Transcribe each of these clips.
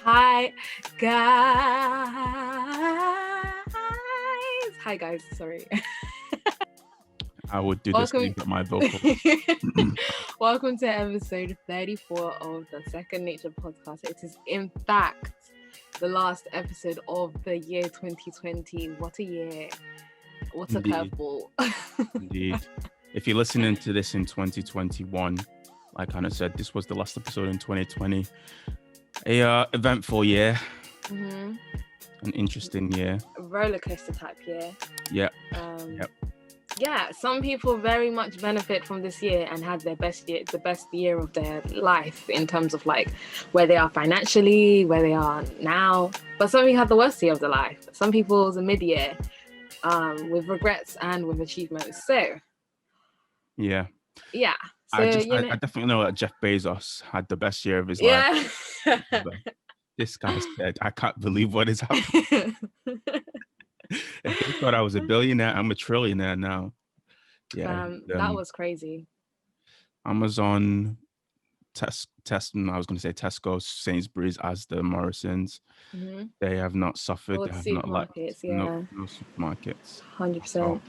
Hi guys. Hi guys, sorry. I would do this thing with my vocals. Welcome to episode 34 of the Second Nature podcast. It is in fact the last episode of the year 2020. What a year. What a curveball. Indeed. If you're listening to this in 2021, like Hannah said, this was the last episode in 2020. A eventful year. Mm-hmm. An interesting year. A roller coaster type year. Yeah. Yeah, some people very much benefit from this year and had their best year, the best year of their life in terms of like where they are financially, where they are now. But some people had the worst year of their life. Some people it was a mid-year with regrets and with achievements. So yeah. So, I definitely know that Jeff Bezos had the best year of his life. This guy said, I can't believe what is happening. If they thought I was a billionaire, I'm a trillionaire now. Yeah. That was crazy. Amazon, I was going to say Tesco, Sainsbury's, Asda, Morrison's. Mm-hmm. They have not suffered. All they have not no supermarkets. 100%.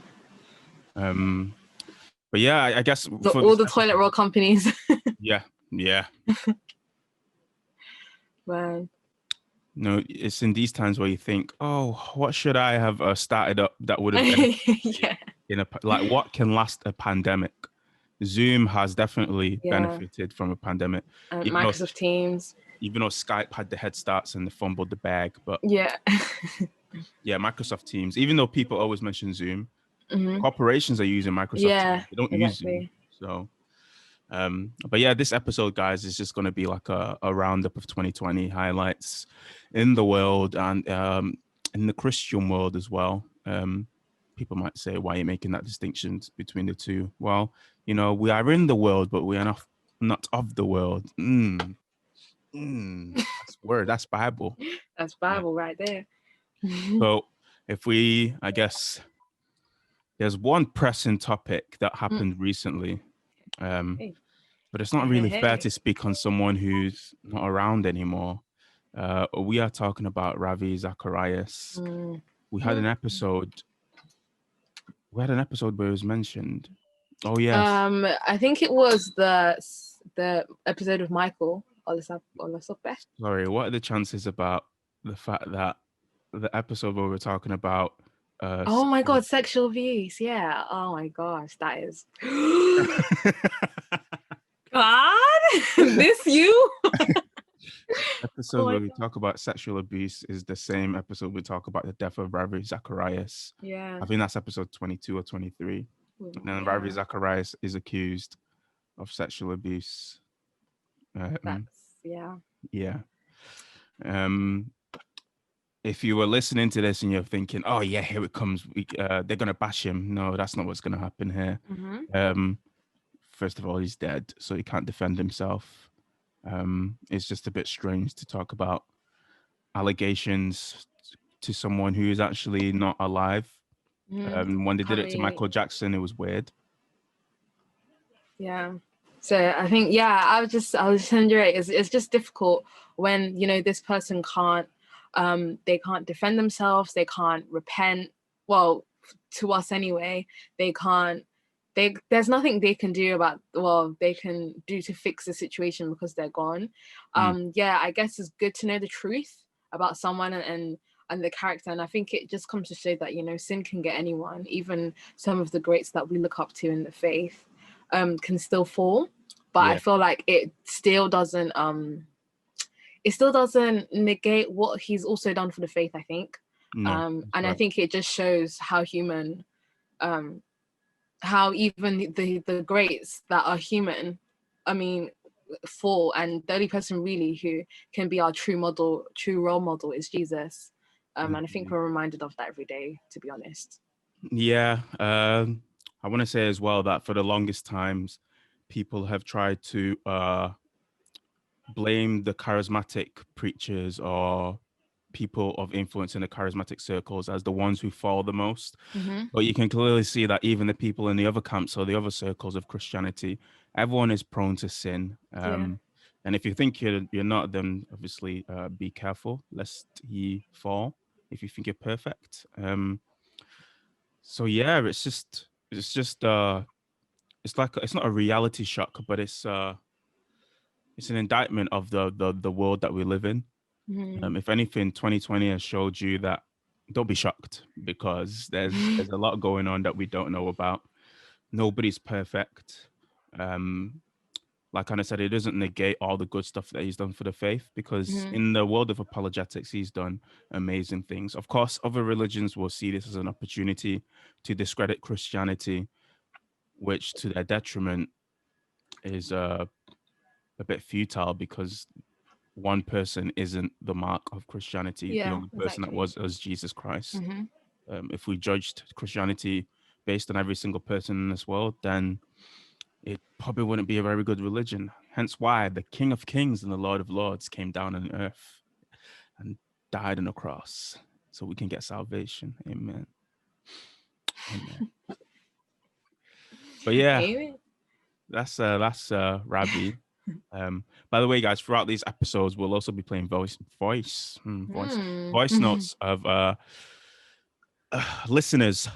But yeah, I guess all the toilet roll companies. Yeah. Man. No, it's in these times where you think, oh, what should I have started up that would have been what can last a pandemic? Zoom has definitely benefited from a pandemic. Microsoft Teams. Even though Skype had the head starts and they fumbled the bag, but Microsoft Teams. Even though people always mention Zoom, corporations are using Microsoft Teams. They don't use Zoom. So, but yeah, this episode, guys, is just going to be like a roundup of 2020 highlights in the world and in the Christian world as well. People might say, why are you making that distinction between the two? Well, we are in the world, but we are not of the world. That's word. That's Bible. That's Bible right there. So I guess there's one pressing topic that happened recently. But it's not really fair to speak on someone who's not around anymore. We are talking about Ravi Zacharias. We had an episode. Where it was mentioned. Oh yes. I think it was the episode of Michael Olasope. Sorry, what are the chances about the fact that the episode where we're talking about oh my god, sexual abuse. Yeah. Oh my gosh, that is God, this you? Episode where we talk about sexual abuse is the same episode we talk about the death of Ravi Zacharias. Yeah. I think that's episode 22 or 23. And then Ravi Zacharias is accused of sexual abuse. Yeah. If you were listening to this and you're thinking, oh yeah, here it comes, they're going to bash him. No, that's not what's going to happen here. First of all, he's dead, so he can't defend himself. It's just a bit strange to talk about allegations to someone who is actually not alive. When they did it to Michael Jackson, it was weird. Yeah. So I think, I was just it's just difficult when, this person can't, they can't defend themselves. They can't repent. Well, to us anyway, they can't. There's nothing they can do they can do to fix the situation because they're gone. I guess it's good to know the truth about someone and the character. And I think it just comes to show that, sin can get anyone, even some of the greats that we look up to in the faith, can still fall. But I feel like it still doesn't negate what he's also done for the faith, I think. And I think it just shows how human, how even the greats that are human, fall, and the only person really who can be our true role model is Jesus. And I think we're reminded of that every day, to be honest. Yeah. I want to say as well that for the longest times, people have tried to blame the charismatic preachers or people of influence in the charismatic circles as the ones who fall the most. But you can clearly see that even the people in the other camps or the other circles of Christianity, everyone is prone to sin. And if you think you're not, then obviously be careful lest ye fall. If you think you're perfect. So yeah, it's like it's not a reality shock, but it's an indictment of the world that we live in. If anything, 2020 has showed you that don't be shocked, because there's a lot going on that we don't know about. Nobody's perfect. Like I said, it doesn't negate all the good stuff that he's done for the faith, because in the world of apologetics, he's done amazing things. Of course, other religions will see this as an opportunity to discredit Christianity, which to their detriment is a bit futile, because one person isn't the mark of Christianity. The only person that was Jesus Christ. If we judged Christianity based on every single person in this world, then it probably wouldn't be a very good religion. Hence why the King of Kings and the Lord of Lords came down on earth and died on a cross so we can get salvation. Amen. Amen. But yeah, Amen. That's Ravi. By the way, guys, throughout these episodes, we'll also be playing voice notes of listeners.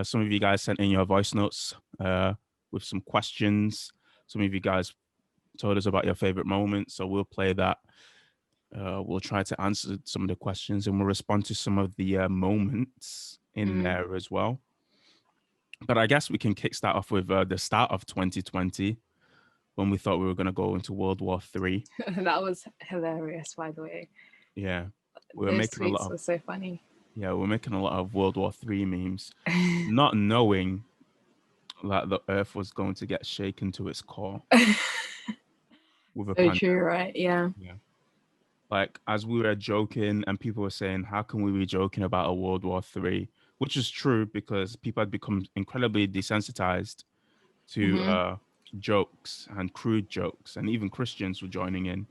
Some of you guys sent in your voice notes with some questions. Some of you guys told us about your favorite moments, so we'll play that. We'll try to answer some of the questions, and we'll respond to some of the moments in there as well. But I guess we can kickstart off with the start of 2020, when we thought we were going to go into World War III. That was hilarious, by the way. Yeah, we were making a lot of. Was so funny. Yeah, we're making a lot of World War III memes, not knowing that the Earth was going to get shaken to its core. With a pandemic. True, right? Yeah. Like, as we were joking, and people were saying, "How can we be joking about a World War III?" Which is true, because people had become incredibly desensitized to jokes and crude jokes, and even Christians were joining in.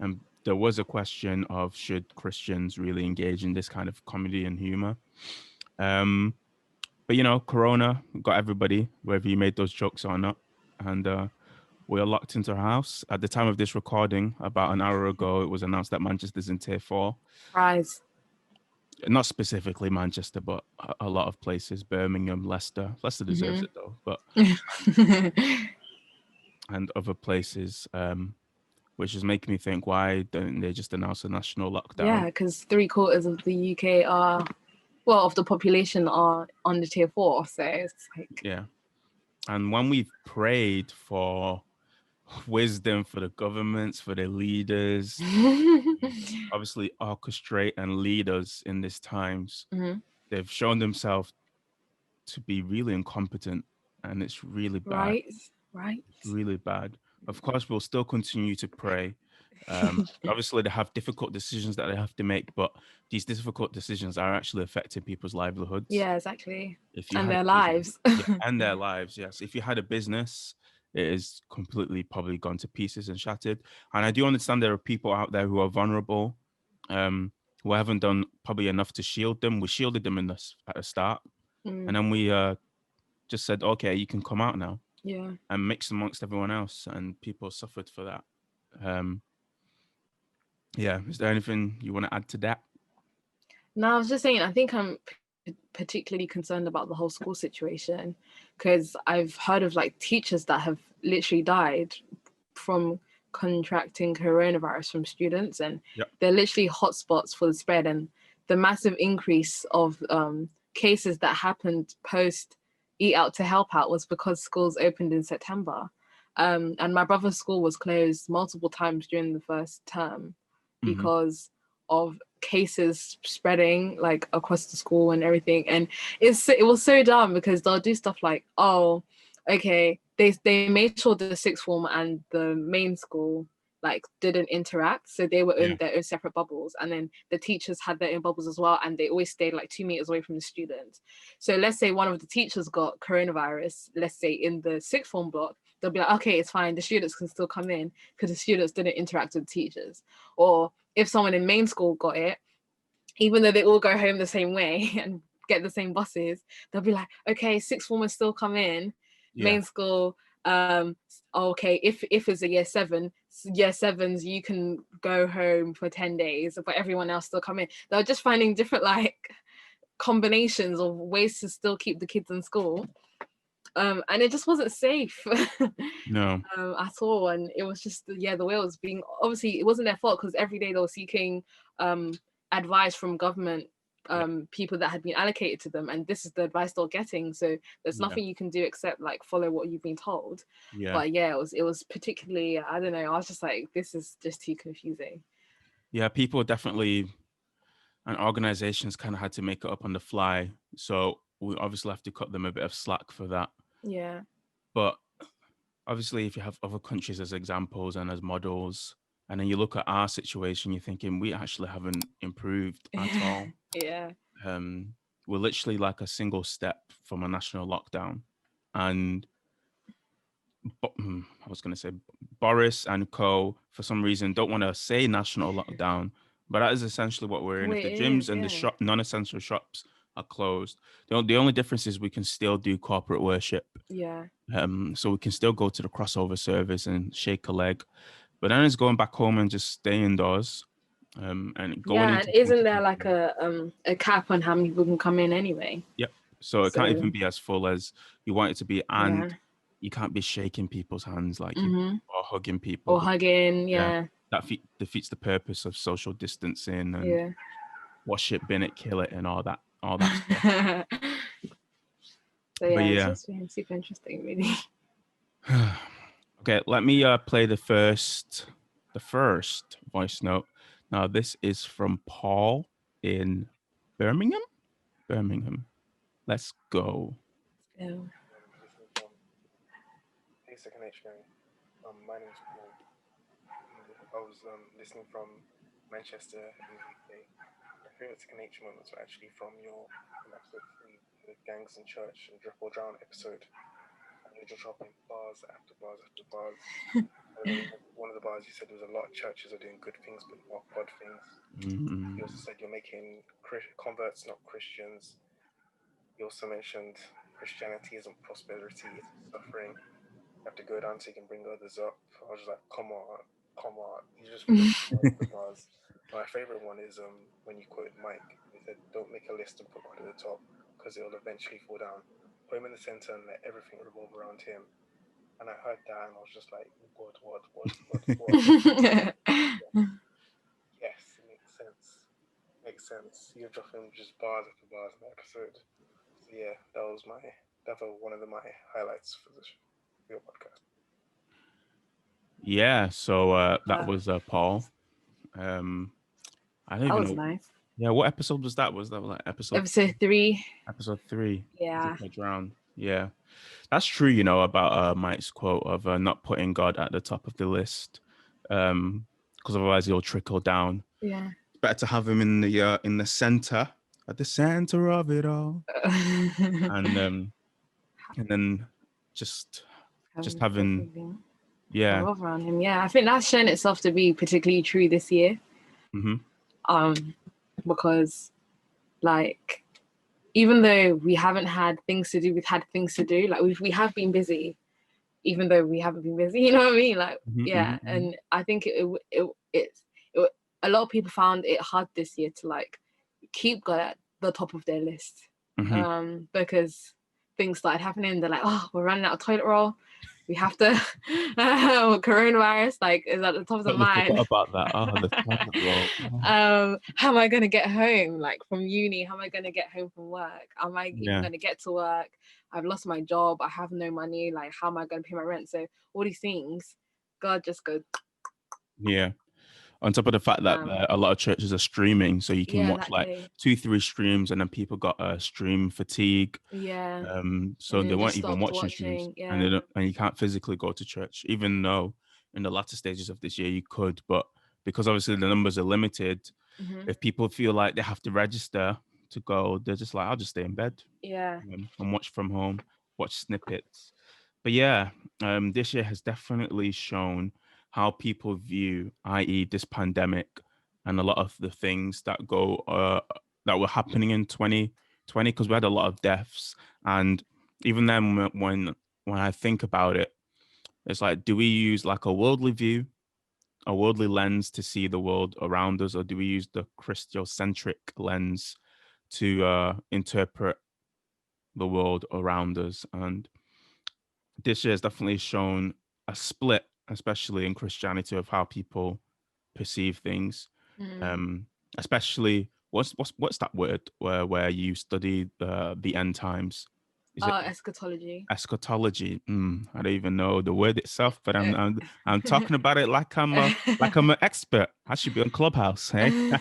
And there was a question of, should Christians really engage in this kind of comedy and humor? But Corona got everybody, whether you made those jokes or not. And we're locked into our house. At the time of this recording, about an hour ago, it was announced that Manchester's in Tier 4. Surprise. Not specifically Manchester, but a lot of places. Birmingham, Leicester. Leicester deserves it though, but and other places. Which is making me think, why don't they just announce a national lockdown? Yeah, because 3/4 of the UK of the population are on the Tier 4, so it's like... Yeah. And when we've prayed for wisdom for the governments, for the leaders, obviously orchestrate and lead us in these times, they've shown themselves to be really incompetent, and it's really bad. Right. It's really bad. Of course, we'll still continue to pray. Obviously, they have difficult decisions that they have to make, but these difficult decisions are actually affecting people's livelihoods. Yeah, exactly. And their lives. And their lives, yes. If you had a business, it is completely probably gone to pieces and shattered. And I do understand there are people out there who are vulnerable, who haven't done probably enough to shield them. We shielded them at the start. And then we just said, okay, you can come out now. Yeah. And mix amongst everyone else, and people suffered for that. Yeah, is there anything you want to add to that? No, I was just saying, I think I'm particularly concerned about the whole school situation, because I've heard of like teachers that have literally died from contracting coronavirus from students, and they're literally hotspots for the spread, and the massive increase of cases that happened post Eat Out to Help Out was because schools opened in September. And my brother's school was closed multiple times during the first term because of cases spreading like across the school and everything. And it was so dumb, because they'll do stuff like, oh, okay, they made sure the sixth form and the main school like didn't interact, so they were in their own separate bubbles, and then the teachers had their own bubbles as well, and they always stayed like 2 meters away from the students. So let's say one of the teachers got coronavirus, let's say in the sixth form block, they'll be like, okay, it's fine, the students can still come in because the students didn't interact with the teachers. Or if someone in main school got it, even though they all go home the same way and get the same buses, they'll be like, okay, sixth formers still come in, main school okay, if it's a year 7, year 7s, you can go home for 10 days, but everyone else still come in. They're just finding different like combinations of ways to still keep the kids in school. And it just wasn't safe. No. At all. And it was just, the way it was being, obviously it wasn't their fault, because every day they were seeking advice from government people that had been allocated to them, and this is the advice they're getting. So there's nothing you can do except like follow what you've been told. But it was particularly, I don't know, I was just like, this is just too confusing. People definitely, and organizations kind of had to make it up on the fly, so we obviously have to cut them a bit of slack for that. But obviously, if you have other countries as examples and as models, and then you look at our situation, you're thinking we actually haven't improved at all. We're literally like a single step from a national lockdown. And I was going to say Boris and co, for some reason, don't want to say national lockdown, but that is essentially what we're in. If the gyms and the non-essential shops are closed, the only difference is we can still do corporate worship. So we can still go to the crossover service and shake a leg, but then it's going back home and just stay indoors. And going into isn't there like a cap on how many people can come in anyway? So it can't even be as full as you want it to be, and you can't be shaking people's hands like or hugging people. Or hugging, that defeats the purpose of social distancing and wash it, bin it, kill it, and all that stuff. So it's just been super interesting, really. Okay, let me play the first voice note. Now this is from Paul in Birmingham. Let's go. Hey, Second H gang. My name is Paul. I was listening from Manchester in the UK. My favorite Second H moments were actually from your episode 3, the Gangs in Church and Drip or Drown episode. And you're just dropping bars after bars after bars. One of the bars you said was a lot of churches are doing good things but not God things. You also said you're making converts, not Christians. You also mentioned Christianity isn't prosperity, it's suffering. You have to go down so you can bring others up. I was just like, come on. You just the bars. My favorite one is when you quoted Mike. He said, "Don't make a list and put God at the top because it will eventually fall down. Put him in the center and let everything revolve around him." And I heard that and I was just like, God, what? Yes, it makes sense. You're dropping just bars after bars in that episode. So yeah, that was one of my highlights for your podcast. So that was Paul. I don't even know. Nice. Yeah, what episode was that? Was that like episode 3? Episode 3. Yeah. Drown. Yeah, that's true. About Mike's quote of not putting God at the top of the list, because otherwise he'll trickle down. Yeah. It's better to have him in the center, at the center of it all, and then just having. Revolve around him. I think that's shown itself to be particularly true this year. Because like, even though we haven't had things to do, we've had things to do. Like we have been busy, even though we haven't been busy. You know what I mean? Like, and I think it's a lot of people found it hard this year to like keep God at the top of their list, because things started happening. They're like, oh, we're running out of toilet roll. We have to coronavirus like is at the top of the mind. About that. The toilet roll. How am I going to get home like from uni? How am I going to get home from work? Am I even going to get to work? I've lost my job. I have no money. Like, how am I going to pay my rent? So all these things, God just goes. Yeah. On top of the fact that a lot of churches are streaming, so you can watch like 2-3 streams, and then people got stream fatigue. So they weren't even watching streams, and you can't physically go to church, even though in the latter stages of this year you could. But because obviously the numbers are limited, if people feel like they have to register to go, they're just like, I'll just stay in bed. And watch from home, watch snippets. But this year has definitely shown how people view, i.e., this pandemic and a lot of the things that that were happening in 2020, because we had a lot of deaths. And even then, when I think about it, It's like, do we use like a worldly view, a worldly lens to see the world around us, or do we use the Christocentric lens to interpret the world around us? And this year has definitely shown a split, especially in Christianity, of how people perceive things. Especially what's that word where you study the end times? Is it eschatology? Eschatology. I don't even know the word itself, but I'm talking about it like I'm an expert. I should be on Clubhouse, hey?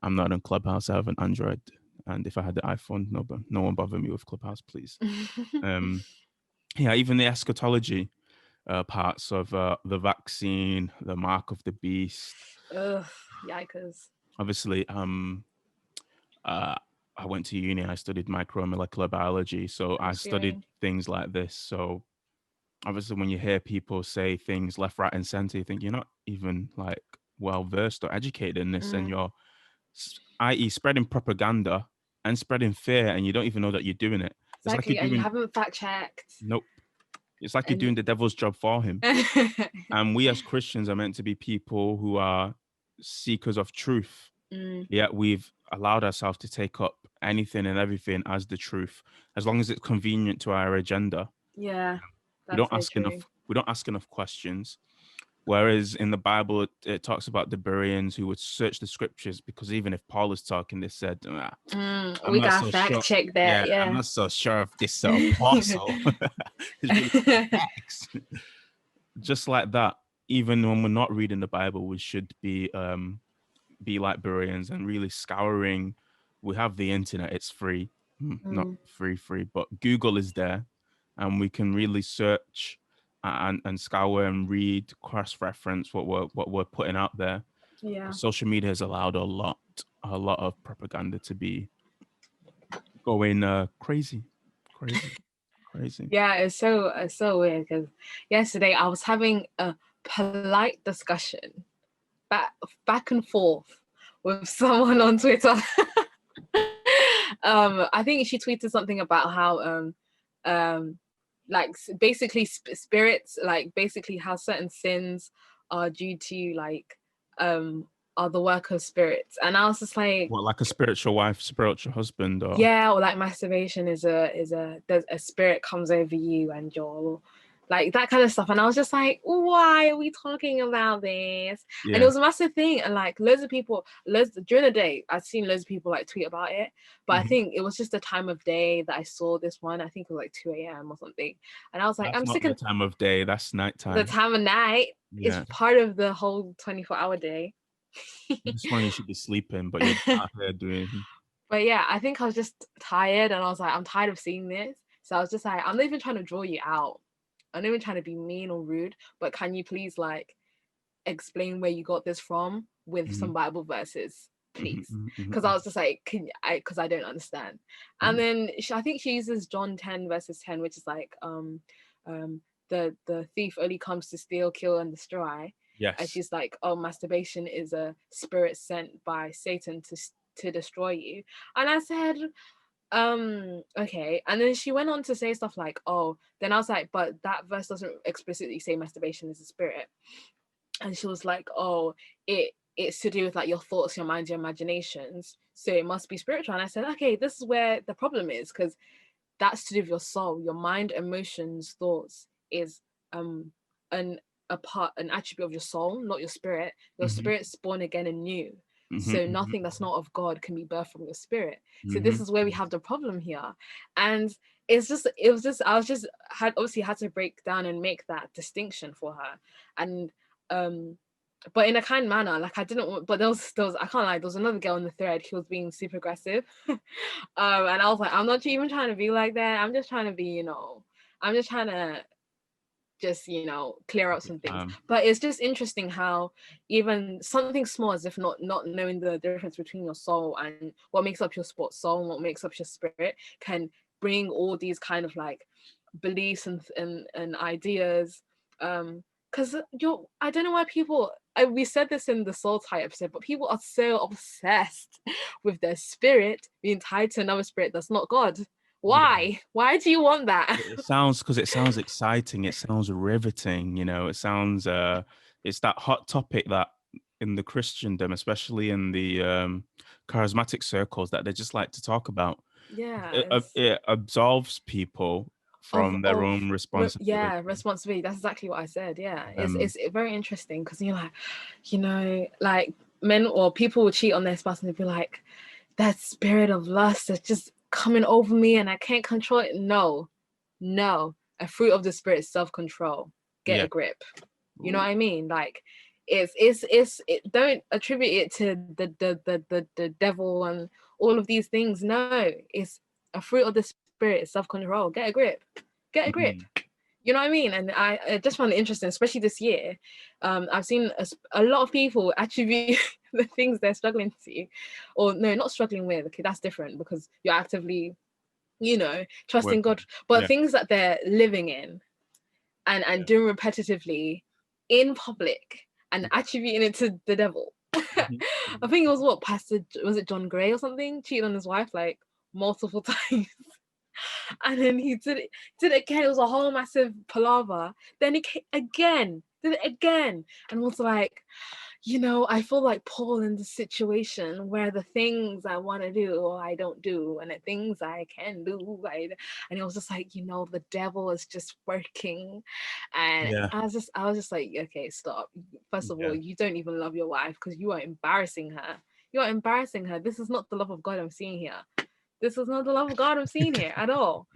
I'm not on Clubhouse. I have an Android, and if I had the iPhone, no one bother me with Clubhouse, please. Yeah, even the eschatology parts of the vaccine, the mark of the beast. Ugh, yikers. Obviously, I went to uni and I studied micromolecular biology, so I studied things like this. So obviously, when you hear people say things left, right, and center, you think you're not even like well versed or educated in this, and you're, i.e., spreading propaganda and spreading fear, and you don't even know that you're doing it. Exactly, it's like you're doing, and you haven't fact checked. Nope. It's like you're doing the devil's job for him. And we as Christians are meant to be people who are seekers of truth. Yet we've allowed ourselves to take up anything and everything as the truth, as long as it's convenient to our agenda. Yeah. We don't ask enough questions. Whereas in the Bible, it talks about the Bereans who would search the scriptures, because even if Paul is talking, they said, we got to fact check that. Yeah, I'm not so sure if this apostle is really facts. Just like that, even when we're not reading the Bible, we should be like Bereans and really scouring. We have the internet; it's free, not free, but Google is there, and we can really search and scour and read, cross-reference what we're putting out there. Yeah, social media has allowed a lot of propaganda to be going crazy. Yeah, it's so weird, because yesterday I was having a polite discussion back and forth with someone on Twitter. I think she tweeted something about how like basically spirits, like basically how certain sins are due to like are the work of spirits, and I was just like, what, like a spiritual wife, spiritual husband, or or like masturbation is a spirit comes over you and you're like that kind of stuff. And I was just like, why are we talking about this? Yeah. And it was a massive thing, and like loads of people during the day I'd seen loads of people like tweet about it, but I think it was just the time of day that I saw this one. I think it was like 2 a.m. or something, and I was like, that's not the time of day, that's nighttime. The time of night is part of the whole 24-hour day. This one you should be sleeping, but you're out there doing. But yeah, I think I was just tired, and I was like, I'm tired of seeing this. So I was just like, I'm not even trying to draw you out. I'm not even trying to be mean or rude, but can you please like explain where you got this from with some Bible verses, please? Because I was just like, because I don't understand. And then I think she uses John 10 verses 10, which is like, the thief only comes to steal, kill, and destroy. Yes. And she's like, oh, masturbation is a spirit sent by Satan to destroy you. And I said, okay. And then she went on to say stuff like, oh, then I was like, but that verse doesn't explicitly say masturbation is a spirit. And she was like, oh, it's to do with like your thoughts, your mind, your imaginations, so it must be spiritual. And I said, okay, this is where the problem is, because that's to do with your soul, your mind, emotions, thoughts is an attribute of your soul, not your spirit. Your spirit's born again and new. So nothing that's not of God can be birthed from your spirit. So this is where we have the problem here. And I had to break down and make that distinction for her. And but in a kind manner, like I didn't want, but there was I can't lie, there was another girl in the thread who was being super aggressive. And I was like, I'm not even trying to be like that. I'm just trying to be, I'm just trying to clear up some things. But it's just interesting how even something small, as if not knowing the difference between your soul and what makes up your soul and what makes up your spirit, can bring all these kind of like beliefs and ideas. Because I don't know why people, we said this in the soul tie episode, but people are so obsessed with their spirit being tied to another spirit that's not God. Why? Why do you want that? It sounds exciting. It sounds riveting. It sounds it's that hot topic that in the Christendom, especially in the charismatic circles, that they just like to talk about. Yeah, It absolves people from their own responsibility. Responsibility. That's exactly what I said. Yeah, it's very interesting because you're like, like men or people will cheat on their spouse and they'll be like, that spirit of lust is just coming over me and I can't control it. No, a fruit of the spirit is self-control. Get a grip. You know what I mean? Like, don't attribute it to the devil and all of these things. No, it's a fruit of the spirit, self-control. Get a grip. You know what I mean? And I just found it interesting, especially this year. I've seen a lot of people attribute the things they're struggling to, or no, not struggling with. Okay, that's different because you're actively, trusting God. But things that they're living in and doing repetitively in public and attributing it to the devil. I think it was was it John Gray or something? Cheated on his wife like multiple times. And then he did it again. It was a whole massive palaver. Then he did it again. And was like, I feel like Paul in the situation where the things I want to do, I don't do. And the things I can do, and it was just like, the devil is just working. And I was just like, okay, stop. First of all, you don't even love your wife because you are embarrassing her. You are embarrassing her. This is not the love of God I'm seeing here. This is not the love of God I'm seeing here at all.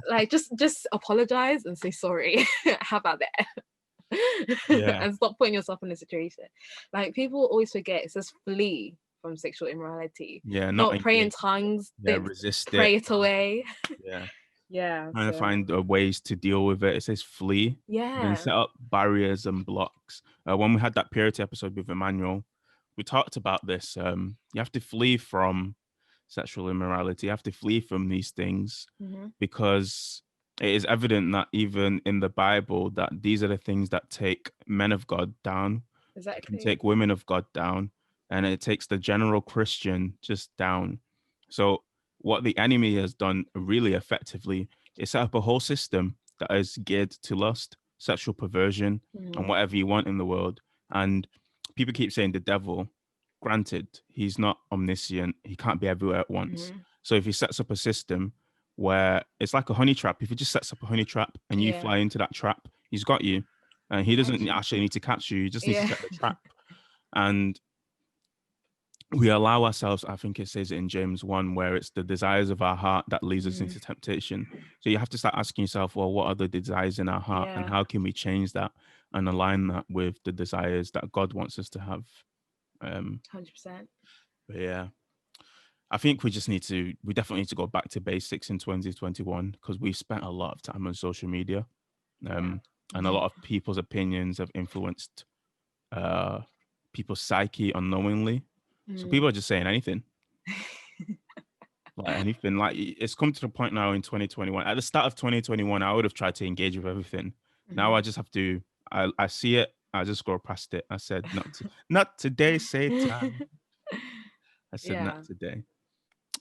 Like, just apologize and say sorry. How about that? And stop putting yourself in a situation. Like, people always forget it says flee from sexual immorality. Not pray in tongues. Resist pray it away. Trying to find ways to deal with it. It says flee. Then set up barriers and blocks. When we had that purity episode with Emmanuel, we talked about this. You have to flee from sexual immorality. You have to flee from these things because it is evident that even in the Bible that these are the things that take men of God down. Exactly. Take women of God down, and it takes the general Christian just down. So what the enemy has done really effectively is set up a whole system that is geared to lust, sexual perversion, and whatever you want in the world. And people keep saying the devil. Granted, he's not omniscient. He can't be everywhere at once. So if he sets up a system where it's like a honey trap, if he just sets up a honey trap and you fly into that trap, he's got you. And he doesn't actually need to catch you. He just needs to set the trap. And we allow ourselves, I think it says it in James 1, where it's the desires of our heart that leads us into temptation. So you have to start asking yourself, well, what are the desires in our heart? And how can we change that and align that with the desires that God wants us to have? 100%. But yeah, I think we definitely need to go back to basics in 2021 because we've spent a lot of time on social media. And a lot of people's opinions have influenced people's psyche unknowingly. So people are just saying anything. Like anything. Like, it's come to the point now in 2021. At the start of 2021, I would have tried to engage with everything. Now I just have to, I see it, I just scroll past it. I said, not today, Satan. I said, not today.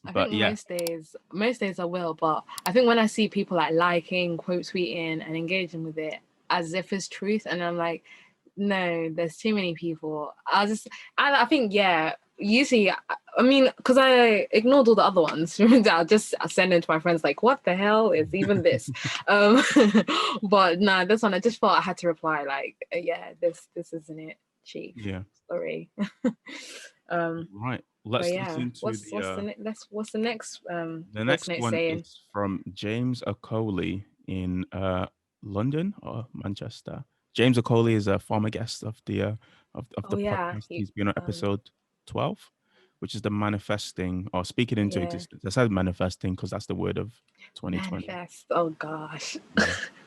I think most days I will, but I think when I see people like liking, quote tweeting and engaging with it as if it's truth, and I'm like, no, there's too many people. I think, usually, I mean, because I ignored all the other ones. I'll just send it to my friends like, what the hell is even this? But no, this one, I just felt I had to reply like, this isn't it, chief. Yeah. Sorry. Right. Let's listen to what's the next the next one saying? Is from James Okoli in London or Manchester. James Okoli is a former guest of the podcast. He's been on episode 12, which is the manifesting or speaking into existence. I said manifesting because that's the word of 2020. Manifest. Oh gosh.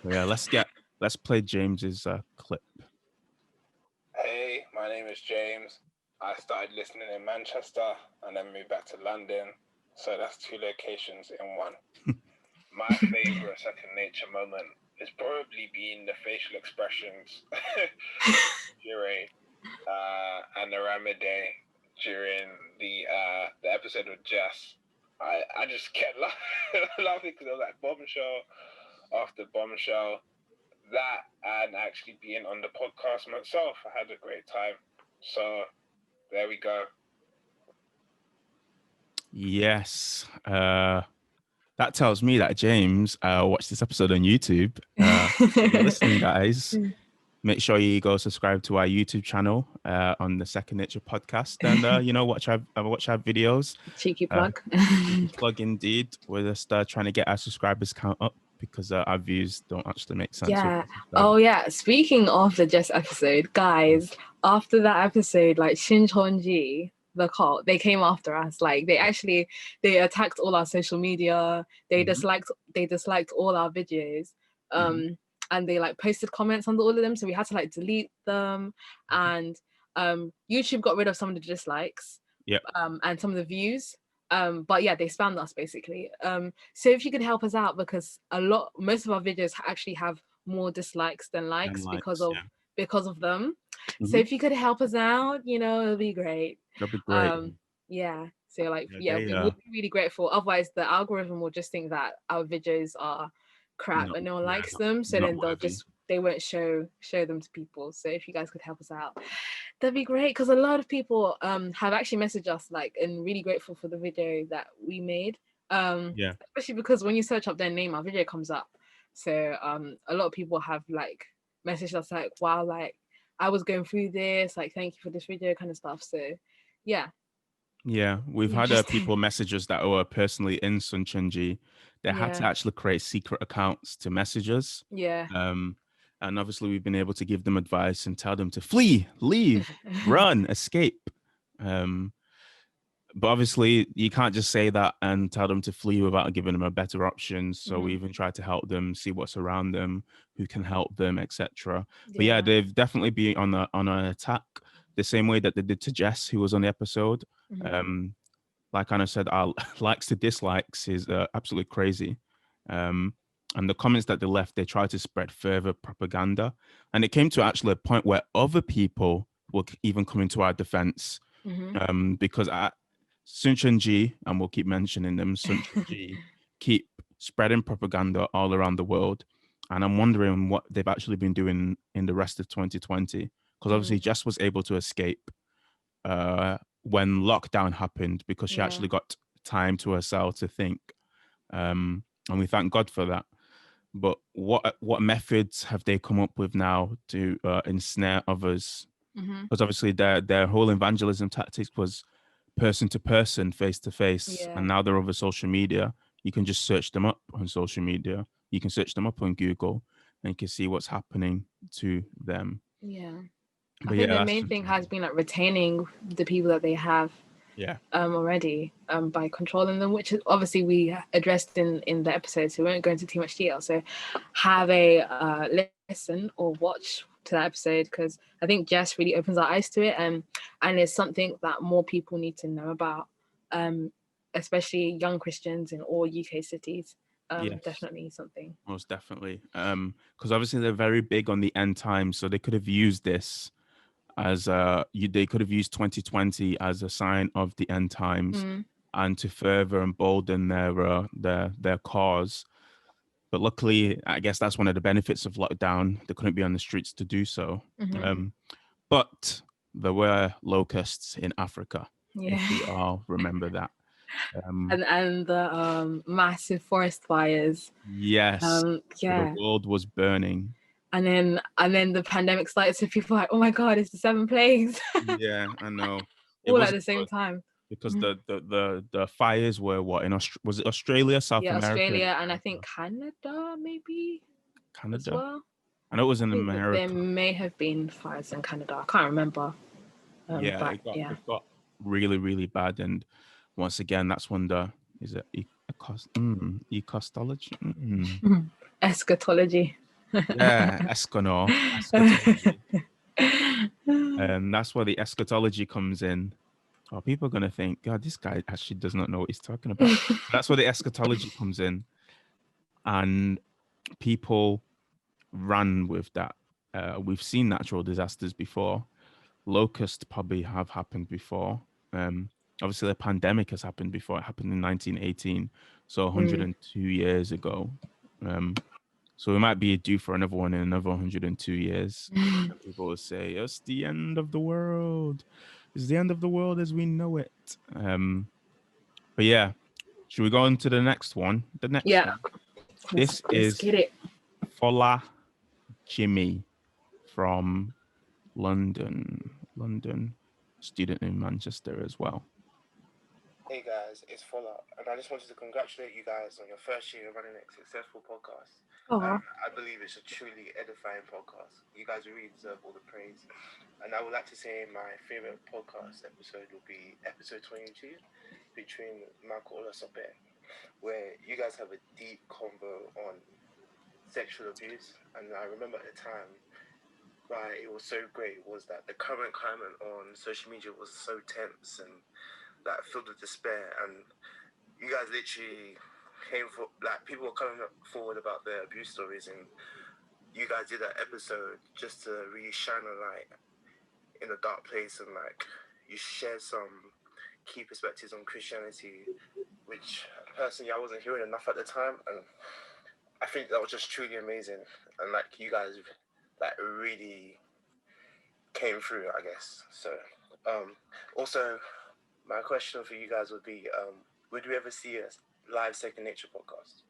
Let's play James's clip. Hey, my name is James. I started listening in Manchester and then moved back to London. So that's 2 locations in one. My favorite second nature moment is probably being the facial expressions JIREH and ARAMIDE during the episode with Jess. I just kept laughing because it was like bombshell after bombshell. That and actually being on the podcast myself, I had a great time. So there we go. Yes. That tells me that James watched this episode on YouTube. If you're listening, guys, make sure you go subscribe to our YouTube channel on the Second Nature podcast, and watch our videos. Cheeky plug. Plug indeed. We're just trying to get our subscribers count up because our views don't actually make sense. Yeah. Oh yeah. Speaking of the Jess episode, guys, after that episode, like Shincheonji, the cult, they came after us. Like they attacked all our social media. They disliked all our videos. And they like posted comments under all of them, so we had to like delete them. And YouTube got rid of some of the dislikes. Yep. And some of the views. But yeah, they spammed us basically. So if you could help us out, because most of our videos actually have more dislikes than likes because of them. So if you could help us out, it'll be great. That'd be great. Yeah. So like, we would be really grateful. Otherwise, the algorithm will just think that our videos are crap and no one likes them. So then they won't show them to people. So if you guys could help us out, that'd be great, because a lot of people have actually messaged us like and really grateful for the video that we made. Especially because when you search up their name, our video comes up. So a lot of people have like messaged us like, wow, like I was going through this, like thank you for this video kind of stuff. So yeah, we've had people message us that were personally in Shincheonji. They had to actually create secret accounts to message us. And obviously we've been able to give them advice and tell them to flee, leave, run, escape. But obviously you can't just say that and tell them to flee without giving them a better option. So we even try to help them see what's around them, who can help them, etc. But yeah, they've definitely been on an attack the same way that they did to Jess, who was on the episode. Like Anna said, our likes to dislikes is absolutely crazy. And the comments that they left, they tried to spread further propaganda. And it came to actually a point where other people were even coming to our defense. Because Shincheonji, and we'll keep mentioning them, Shincheonji, keep spreading propaganda all around the world. And I'm wondering what they've actually been doing in the rest of 2020. Because obviously Jess was able to escape when lockdown happened, because she actually got time to herself to think. And we thank God for that. But what methods have they come up with now to ensnare others? Because obviously their whole evangelism tactics was person to person, face to face, and now they're over social media. You can just search them up on social media. You can search them up on Google, and you can see what's happening to them. I think the main thing has been like retaining the people that they have already by controlling them, which obviously we addressed in the episode, so we won't go into too much detail. So have a listen or watch to that episode, because I think Jess really opens our eyes to it, and it's something that more people need to know about, especially young Christians in all UK cities. Definitely something. Most definitely. Because obviously they're very big on the end times, so they could have used this as they could have used 2020 as a sign of the end times and to further embolden their cause. But luckily, I guess that's one of the benefits of lockdown. They couldn't be on the streets to do so. But there were locusts in Africa, if we all remember that. And the massive forest fires. Yes. So the world was burning. And then the pandemic started, so people were like, oh my God, it's the 7 plagues. Yeah, I know. All at the same time. Because the fires were what, was it Australia, South America? Australia, and I think Canada, maybe. Canada? As well. I know it was in America. There may have been fires in Canada. I can't remember. It got really, really bad. And once again, that's when is it ecostology? Eschatology. Yeah, eschatology. And that's where the eschatology comes in. Oh, people are going to think, God, this guy actually does not know what he's talking about. That's where the eschatology comes in. And people ran with that. We've seen natural disasters before. Locusts probably have happened before. obviously the pandemic has happened before. It happened in 1918, so 102 years ago. So we might be due for another one in another 102 years. And people will say, it's the end of the world. It's the end of the world as we know it. But yeah, should we go on to the next one? The next one. This is Fola Jimmy from London, student in Manchester as well. Hey guys, it's Fola, and I just wanted to congratulate you guys on your first year of running a successful podcast. I believe it's a truly edifying podcast. You guys really deserve all the praise. And I would like to say my favorite podcast episode will be episode 22, featuring Michael Olasope, where you guys have a deep convo on sexual abuse. And I remember at the time why it was so great was that the current climate on social media was so tense and like filled with despair, and you guys literally came for, like, people were coming forward about their abuse stories, and you guys did that episode just to really shine a light in a dark place, and like you shared some key perspectives on Christianity, which personally I wasn't hearing enough at the time, and I think that was just truly amazing, and like you guys like really came through, I guess. So also, my question for you guys would be, would we ever see a live Second Nature podcast?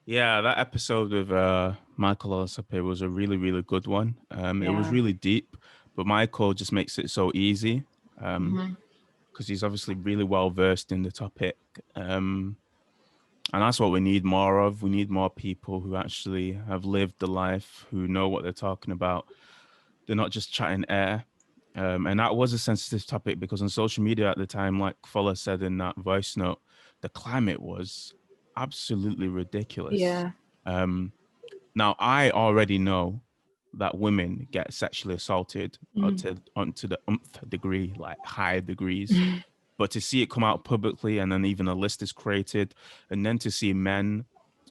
Yeah, that episode with Michael Olasope was a really, really good one. It was really deep, but Michael just makes it so easy because he's obviously really well versed in the topic. And that's what we need more of. We need more people who actually have lived the life, who know what they're talking about. They're not just chatting air. And that was a sensitive topic because on social media at the time, like Fola said in that voice note, the climate was absolutely ridiculous. Now, I already know that women get sexually assaulted onto the nth degree, like high degrees. But to see it come out publicly, and then even a list is created, and then to see men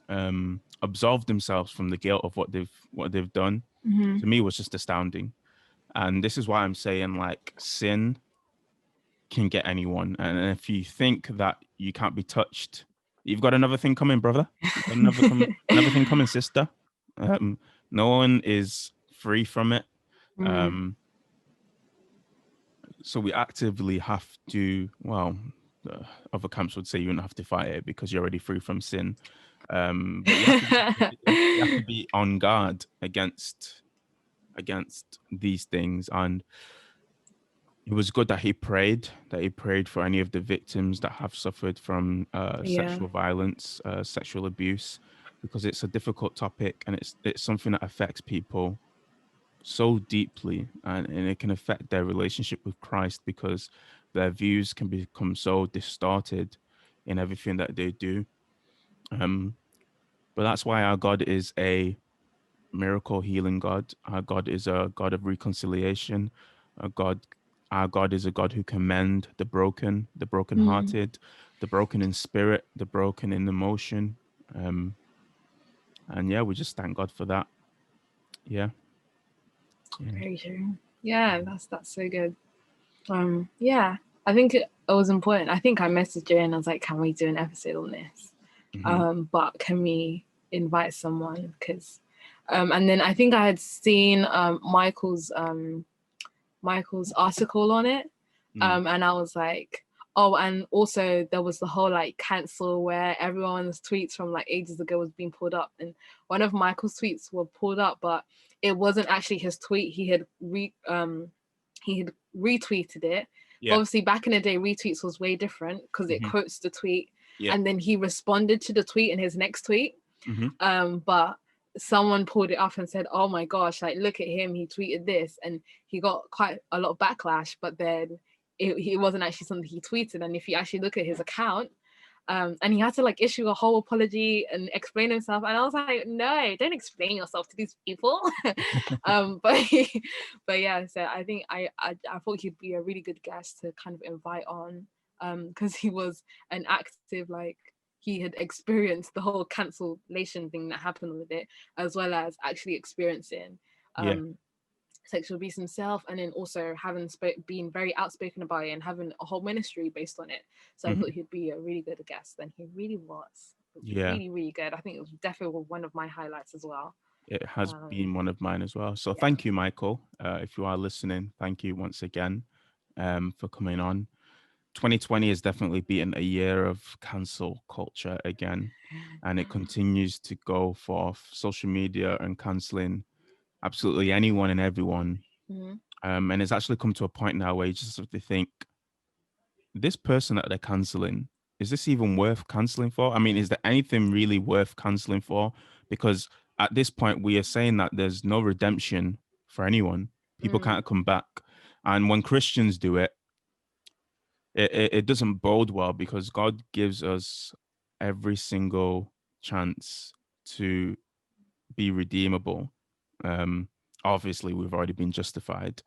absolve themselves from the guilt of what they've done, to me was just astounding. And this is why I'm saying, like, sin can get anyone. And if you think that you can't be touched, you've got another thing coming, brother. You've got another thing coming, sister. No one is free from it. So we actively have to, well, other camps would say you don't have to fight it because you're already free from sin. But you have to be on guard against these things. And it was good that he prayed for any of the victims that have suffered from sexual violence, sexual abuse, because it's a difficult topic, and it's something that affects people so deeply, and it can affect their relationship with Christ because their views can become so distorted in everything that they do. But that's why our God is a miracle healing God. Our God is a God of reconciliation. Our God is a God who can mend the brokenhearted, the broken in spirit, the broken in emotion. And yeah, we just thank God for that. Yeah. Very true. Yeah, that's so good. Yeah, I think it was important. I think I messaged you and I was like, can we do an episode on this? But can we invite someone? Because and then I think I had seen Michael's article on it, and I was like, oh, and also there was the whole like cancel where everyone's tweets from like ages ago was being pulled up, and one of Michael's tweets were pulled up, but it wasn't actually his tweet. He had retweeted it. But obviously back in the day, retweets was way different because it quotes the tweet, and then he responded to the tweet in his next tweet. But someone pulled it up and said, oh my gosh, like look at him, he tweeted this, and he got quite a lot of backlash, but then it wasn't actually something he tweeted. And if you actually look at his account, and he had to like issue a whole apology and explain himself, and I was like, no, don't explain yourself to these people. But yeah, so I think I thought he'd be a really good guest to kind of invite on, because he was an active, like he had experienced the whole cancellation thing that happened with it, as well as actually experiencing sexual abuse himself, and then also having been very outspoken about it and having a whole ministry based on it. So I thought he'd be a really good guest, and he really was. Really, really good. I think it was definitely one of my highlights as well. It has been one of mine as well. So thank you, Michael. If you are listening, thank you once again for coming on. 2020 has definitely been a year of cancel culture again, and it continues to go for social media and canceling absolutely anyone and everyone. And it's actually come to a point now where you just have to think, this person that they're canceling, is this even worth canceling for? I mean, is there anything really worth canceling for? Because at this point, we are saying that there's no redemption for anyone. People can't come back. And when Christians do it, it doesn't bode well, because God gives us every single chance to be redeemable. Obviously, we've already been justified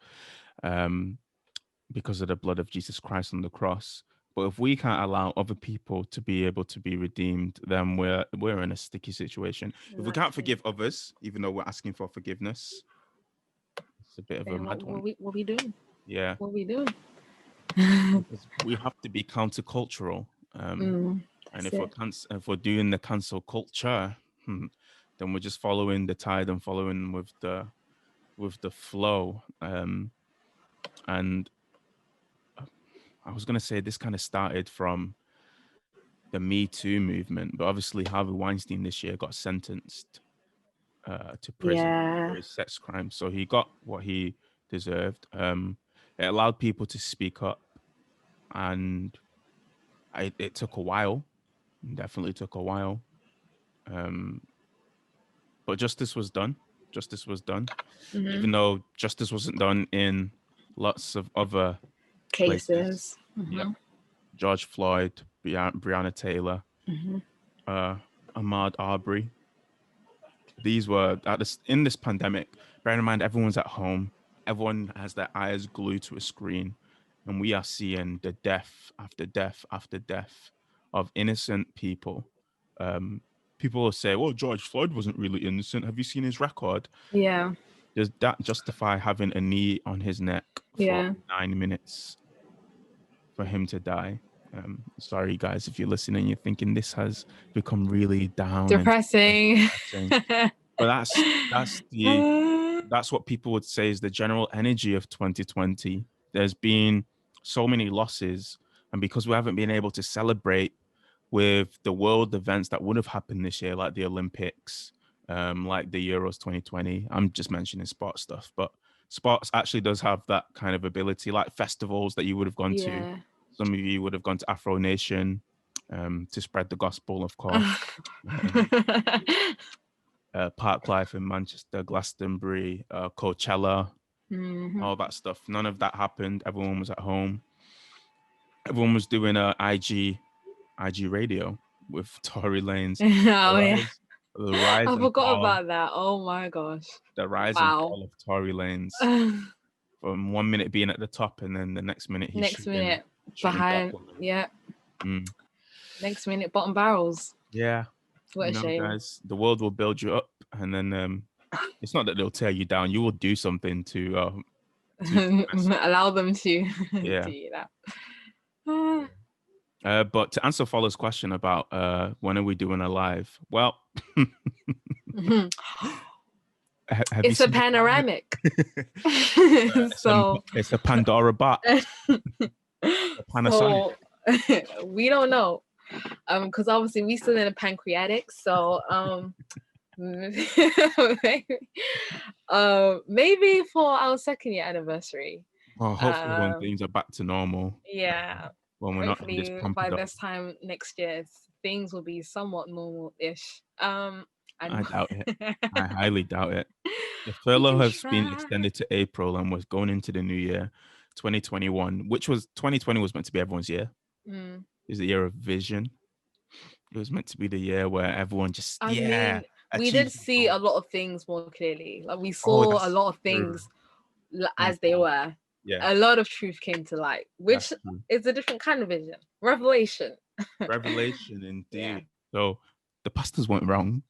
because of the blood of Jesus Christ on the cross. But if we can't allow other people to be able to be redeemed, then we're in a sticky situation. If we can't forgive others, even though we're asking for forgiveness, it's a bit of a mad one. What we doing? Yeah. What we doing? We have to be countercultural. And if we're doing the cancel culture, then we're just following the tide and following with the flow. And I was going to say this kind of started from the Me Too movement, but obviously Harvey Weinstein this year got sentenced to prison for his sex crime. So he got what he deserved. It allowed people to speak up, and it took a while. Definitely took a while. But justice was done. Justice was done. Even though justice wasn't done in lots of other cases. Yep. George Floyd, Breonna Taylor, Ahmaud Arbery. These were in this pandemic. Bear in mind, everyone's at home. Everyone has their eyes glued to a screen, and we are seeing the death after death after death of innocent people. People will say, well, George Floyd wasn't really innocent. Have you seen his record? Yeah. Does that justify having a knee on his neck for 9 minutes for him to die? Sorry, guys, if you're listening, you're thinking this has become really down, depressing. But that's what people would say is the general energy of 2020. There's been so many losses, and because we haven't been able to celebrate with the world events that would have happened this year, like the Olympics, like the Euros 2020. I'm just mentioning sports stuff, but sports actually does have that kind of ability, like festivals that you would have gone to. Some of you would have gone to Afro Nation to spread the gospel, of course. Park Life in Manchester, Glastonbury, Coachella, all that stuff. None of that happened. Everyone was at home. Everyone was doing IG radio with Tory Lanez. I forgot about that. Oh my gosh. The rise and fall of Tory Lanez. From 1 minute being at the top, and then the next minute he's shooting behind. Next minute bottom barrels. Yeah. What a shame. Guys, the world will build you up, and then it's not that they'll tear you down. You will do something to allow them to do that. But to answer Fallow's question about when are we doing a live? Well, it's a panoramic. So it's a Pandora box. So, we don't know. Because obviously we still in a pancreatic, so maybe for our 2nd year anniversary. Well, hopefully when things are back to normal. Yeah. When we're hopefully not in this by this time next year, things will be somewhat normal-ish. I doubt it. I highly doubt it. The furlough has been extended to April, and we're going into the new year, 2021, which was 2020 was meant to be everyone's year. It was the year of vision. It was meant to be the year where everyone just mean, we did see a lot of things more clearly. Like we saw a lot of things as they were. Yeah. A lot of truth came to light, which is a different kind of vision. Revelation. Revelation, indeed. Yeah. So the pastors weren't wrong.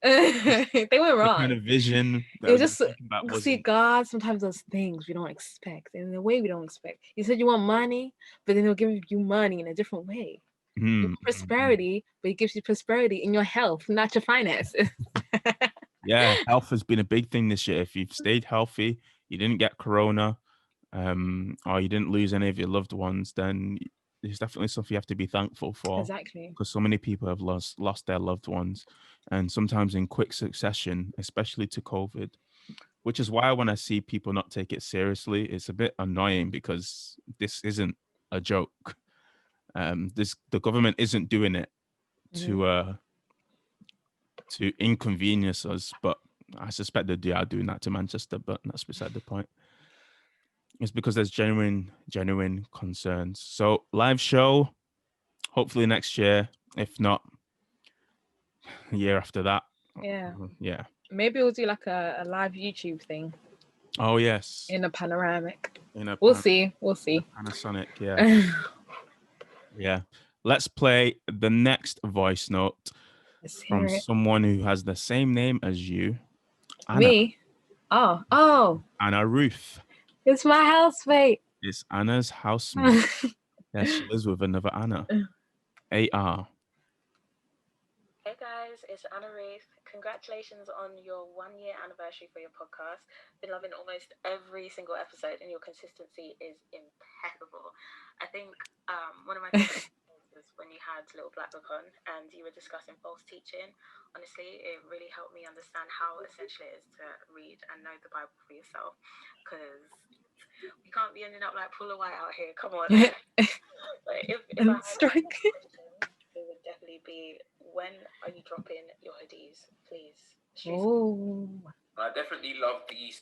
They weren't wrong. The kind of vision it was just about God sometimes does things we don't expect in a way we don't expect. You said you want money, but then he'll give you money in a different way. Prosperity, but he gives you prosperity in your health, not your finances. Yeah, health has been a big thing this year. If you've stayed healthy, you didn't get corona, or you didn't lose any of your loved ones, then there's definitely something you have to be thankful for. Exactly. Because so many people have lost their loved ones, and sometimes in quick succession, especially to COVID, which is why when I see people not take it seriously, it's a bit annoying because this isn't a joke. The government isn't doing it to inconvenience us, but I suspect that they are doing that to Manchester, but that's beside the point. It's because there's genuine concerns. So live show, hopefully next year, if not a year after that. Yeah. Maybe we'll do like a live YouTube thing. Oh yes. In a panoramic. We'll see. Panasonic, yeah. Yeah. Let's play the next voice note from someone who has the same name as you. Anna. Me? Oh. Anna Ruth. It's my housemate. It's Anna's housemate. Yeah, she lives with another Anna. AR. Hey guys, it's Anna Ruth. Congratulations on your 1-year anniversary for your podcast. Been loving almost every single episode and your consistency is impeccable. I think one of my favorite was when you had Little Black Book on and you were discussing false teaching. Honestly, it really helped me understand how essential it is to read and know the Bible for yourself, because we can't be ending up like Paula White out here. Come on. Like, if I had a question, it would definitely be, when are you dropping your hoodies, please? Oh, I definitely love these.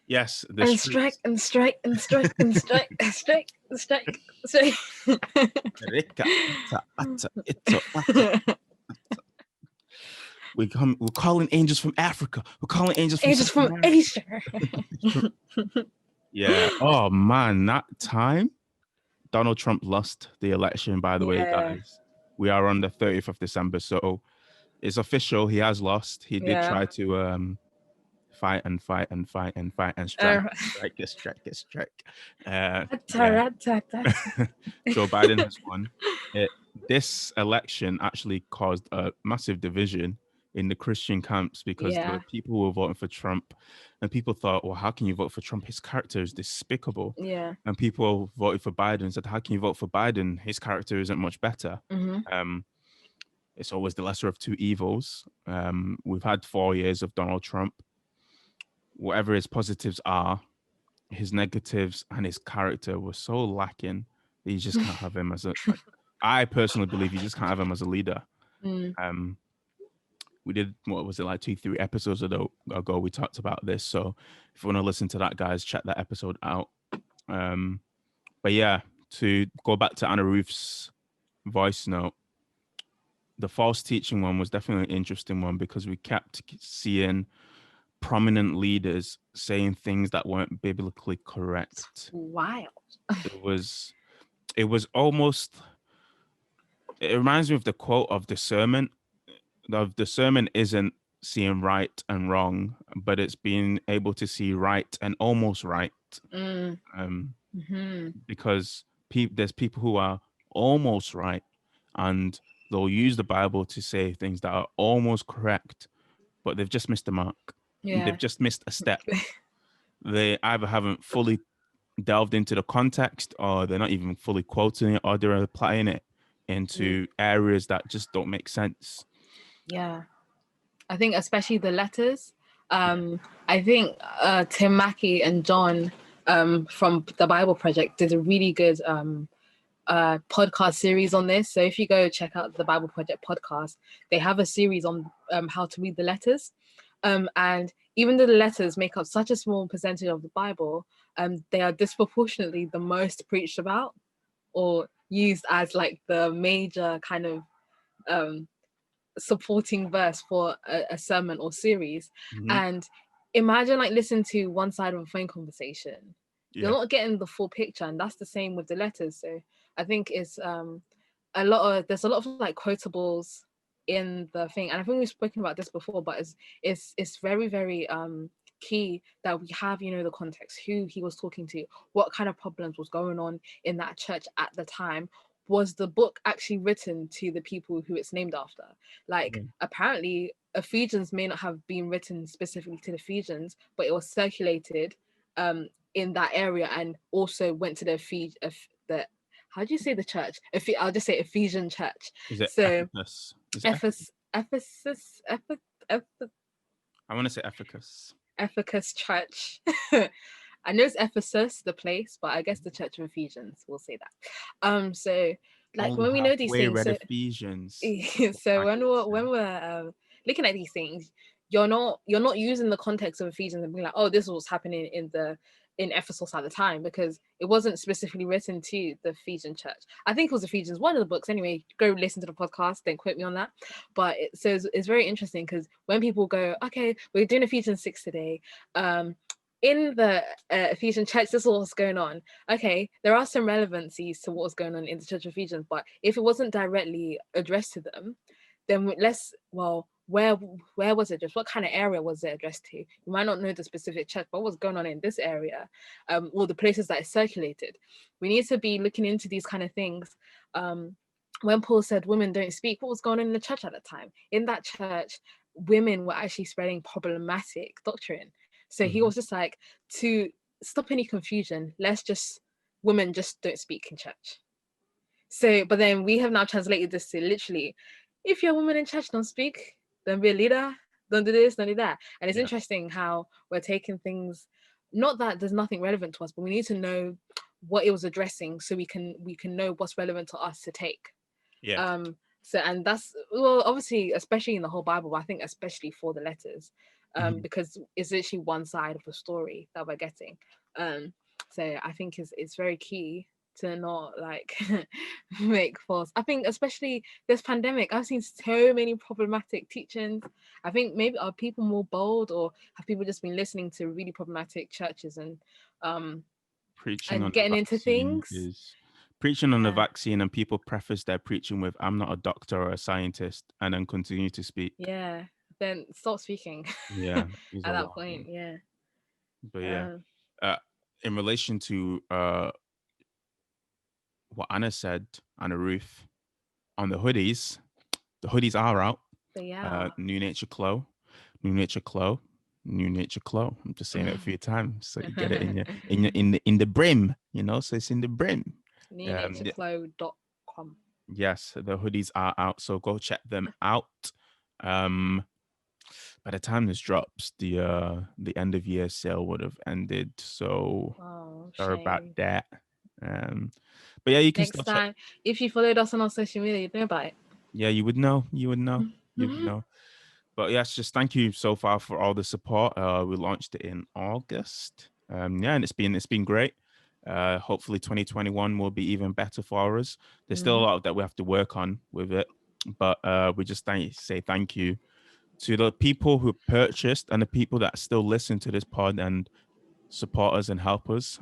Yes, and strike. We're calling angels from Africa. We're calling angels from Asia. Yeah. Oh man, that time Donald Trump lost the election, by the way, guys. We are on the 30th of December, so it's official. He has lost. He did try to fight and strike. Joe Biden has won. This election actually caused a massive division in the Christian camps, because there were people who were voting for Trump, and people thought, well, how can you vote for Trump? His character is despicable. Yeah. And people voted for Biden and said, how can you vote for Biden? His character isn't much better. It's always the lesser of two evils. We've had 4 years of Donald Trump. Whatever his positives are, his negatives and his character were so lacking that you just can't have him as I personally believe you just can't have him as a leader. We did, what was it, like 2-3 episodes ago we talked about this, so if you want to listen to that, guys, check that episode out. But yeah, to go back to Anna Ruth's voice note, the false teaching one was definitely an interesting one, because we kept seeing prominent leaders saying things that weren't biblically correct. Wild. It was almost, it reminds me of the quote of the sermon. The sermon isn't seeing right and wrong, but it's being able to see right and almost right. Because there's people who are almost right, and they'll use the Bible to say things that are almost correct, but they've just missed the mark. They've just missed a step. They either haven't fully delved into the context, or they're not even fully quoting it, or they're applying it into areas that just don't make sense. Yeah, I think especially the letters. I think Tim Mackey and John from the Bible Project did a really good podcast series on this. So if you go check out the Bible Project podcast, they have a series on how to read the letters. And even though the letters make up such a small percentage of the Bible, they are disproportionately the most preached about or used as like the major kind of supporting verse for a sermon or series. And imagine like listening to one side of a phone conversation. You're not getting the full picture, and that's the same with the letters. So I think it's there's a lot of like quotables in the thing. And I think we've spoken about this before, but it's very, very key that we have, you know, the context, who he was talking to, what kind of problems was going on in that church at the time. Was the book actually written to the people who it's named after? Like, apparently Ephesians may not have been written specifically to the Ephesians, but it was circulated in that area, and also went to the how do you say the church? I'll just say Ephesian church. Is it so Ephesus? Ephesus, I want to say Ephesus. Ephesus church. I know it's Ephesus, the place, but I guess the Church of Ephesians, we'll say that. So like Only when we know these things, so, Ephesians. so when we're looking at these things, you're not using the context of Ephesians and being like, oh, this was happening in Ephesus at the time, because it wasn't specifically written to the Ephesian church. I think it was Ephesians, one of the books. Anyway, go listen to the podcast, don't quote me on that. But it's very interesting, because when people go, okay, we're doing Ephesians 6 today, in the Ephesian church, this is what's going on. Okay, there are some relevancies to what was going on in the church of Ephesians, but if it wasn't directly addressed to them, then where was it addressed? What kind of area was it addressed to? You might not know the specific church, but what's going on in this area, or the places that it circulated. We need to be looking into these kind of things. When Paul said women don't speak, what was going on in the church at the time? In that church, women were actually spreading problematic doctrine. So he was just like, to stop any confusion, women just don't speak in church. So, but then we have now translated this to literally, if you're a woman in church, don't speak, don't be a leader, don't do this, don't do that. And it's interesting how we're taking things, not that there's nothing relevant to us, but we need to know what it was addressing, so we can know what's relevant to us to take. So, and that's, well, obviously, especially in the whole Bible, but I think especially for the letters, because it's literally one side of the story that we're getting. So I think it's very key to not like make false. I think especially this pandemic, I've seen so many problematic teachings. I think maybe are people more bold, or have people just been listening to really problematic churches and preaching and getting into things? Preaching on the vaccine, and people preface their preaching with, I'm not a doctor or a scientist, and then continue to speak. Yeah, then stop speaking. Yeah. At that point, yeah. But yeah, in relation to what Anna said, Anna Ruth, on the hoodies are out. Yeah. New Nature Clo. I'm just saying it a few times so you get it in the brim, you know. So it's in the brim. NewNatureClo.com. Yes, the hoodies are out, so go check them out. By the time this drops, the end of year sale would have ended, so sorry about that. But yeah, you can next time if you followed us on our social media, you'd know about it. Yeah, you would know. But yes, just thank you so far for all the support. We launched it in August. And it's been great. Hopefully 2021 will be even better for us. There's still a lot that we have to work on with it, but we just say thank you to the people who purchased and the people that still listen to this pod and support us and help us.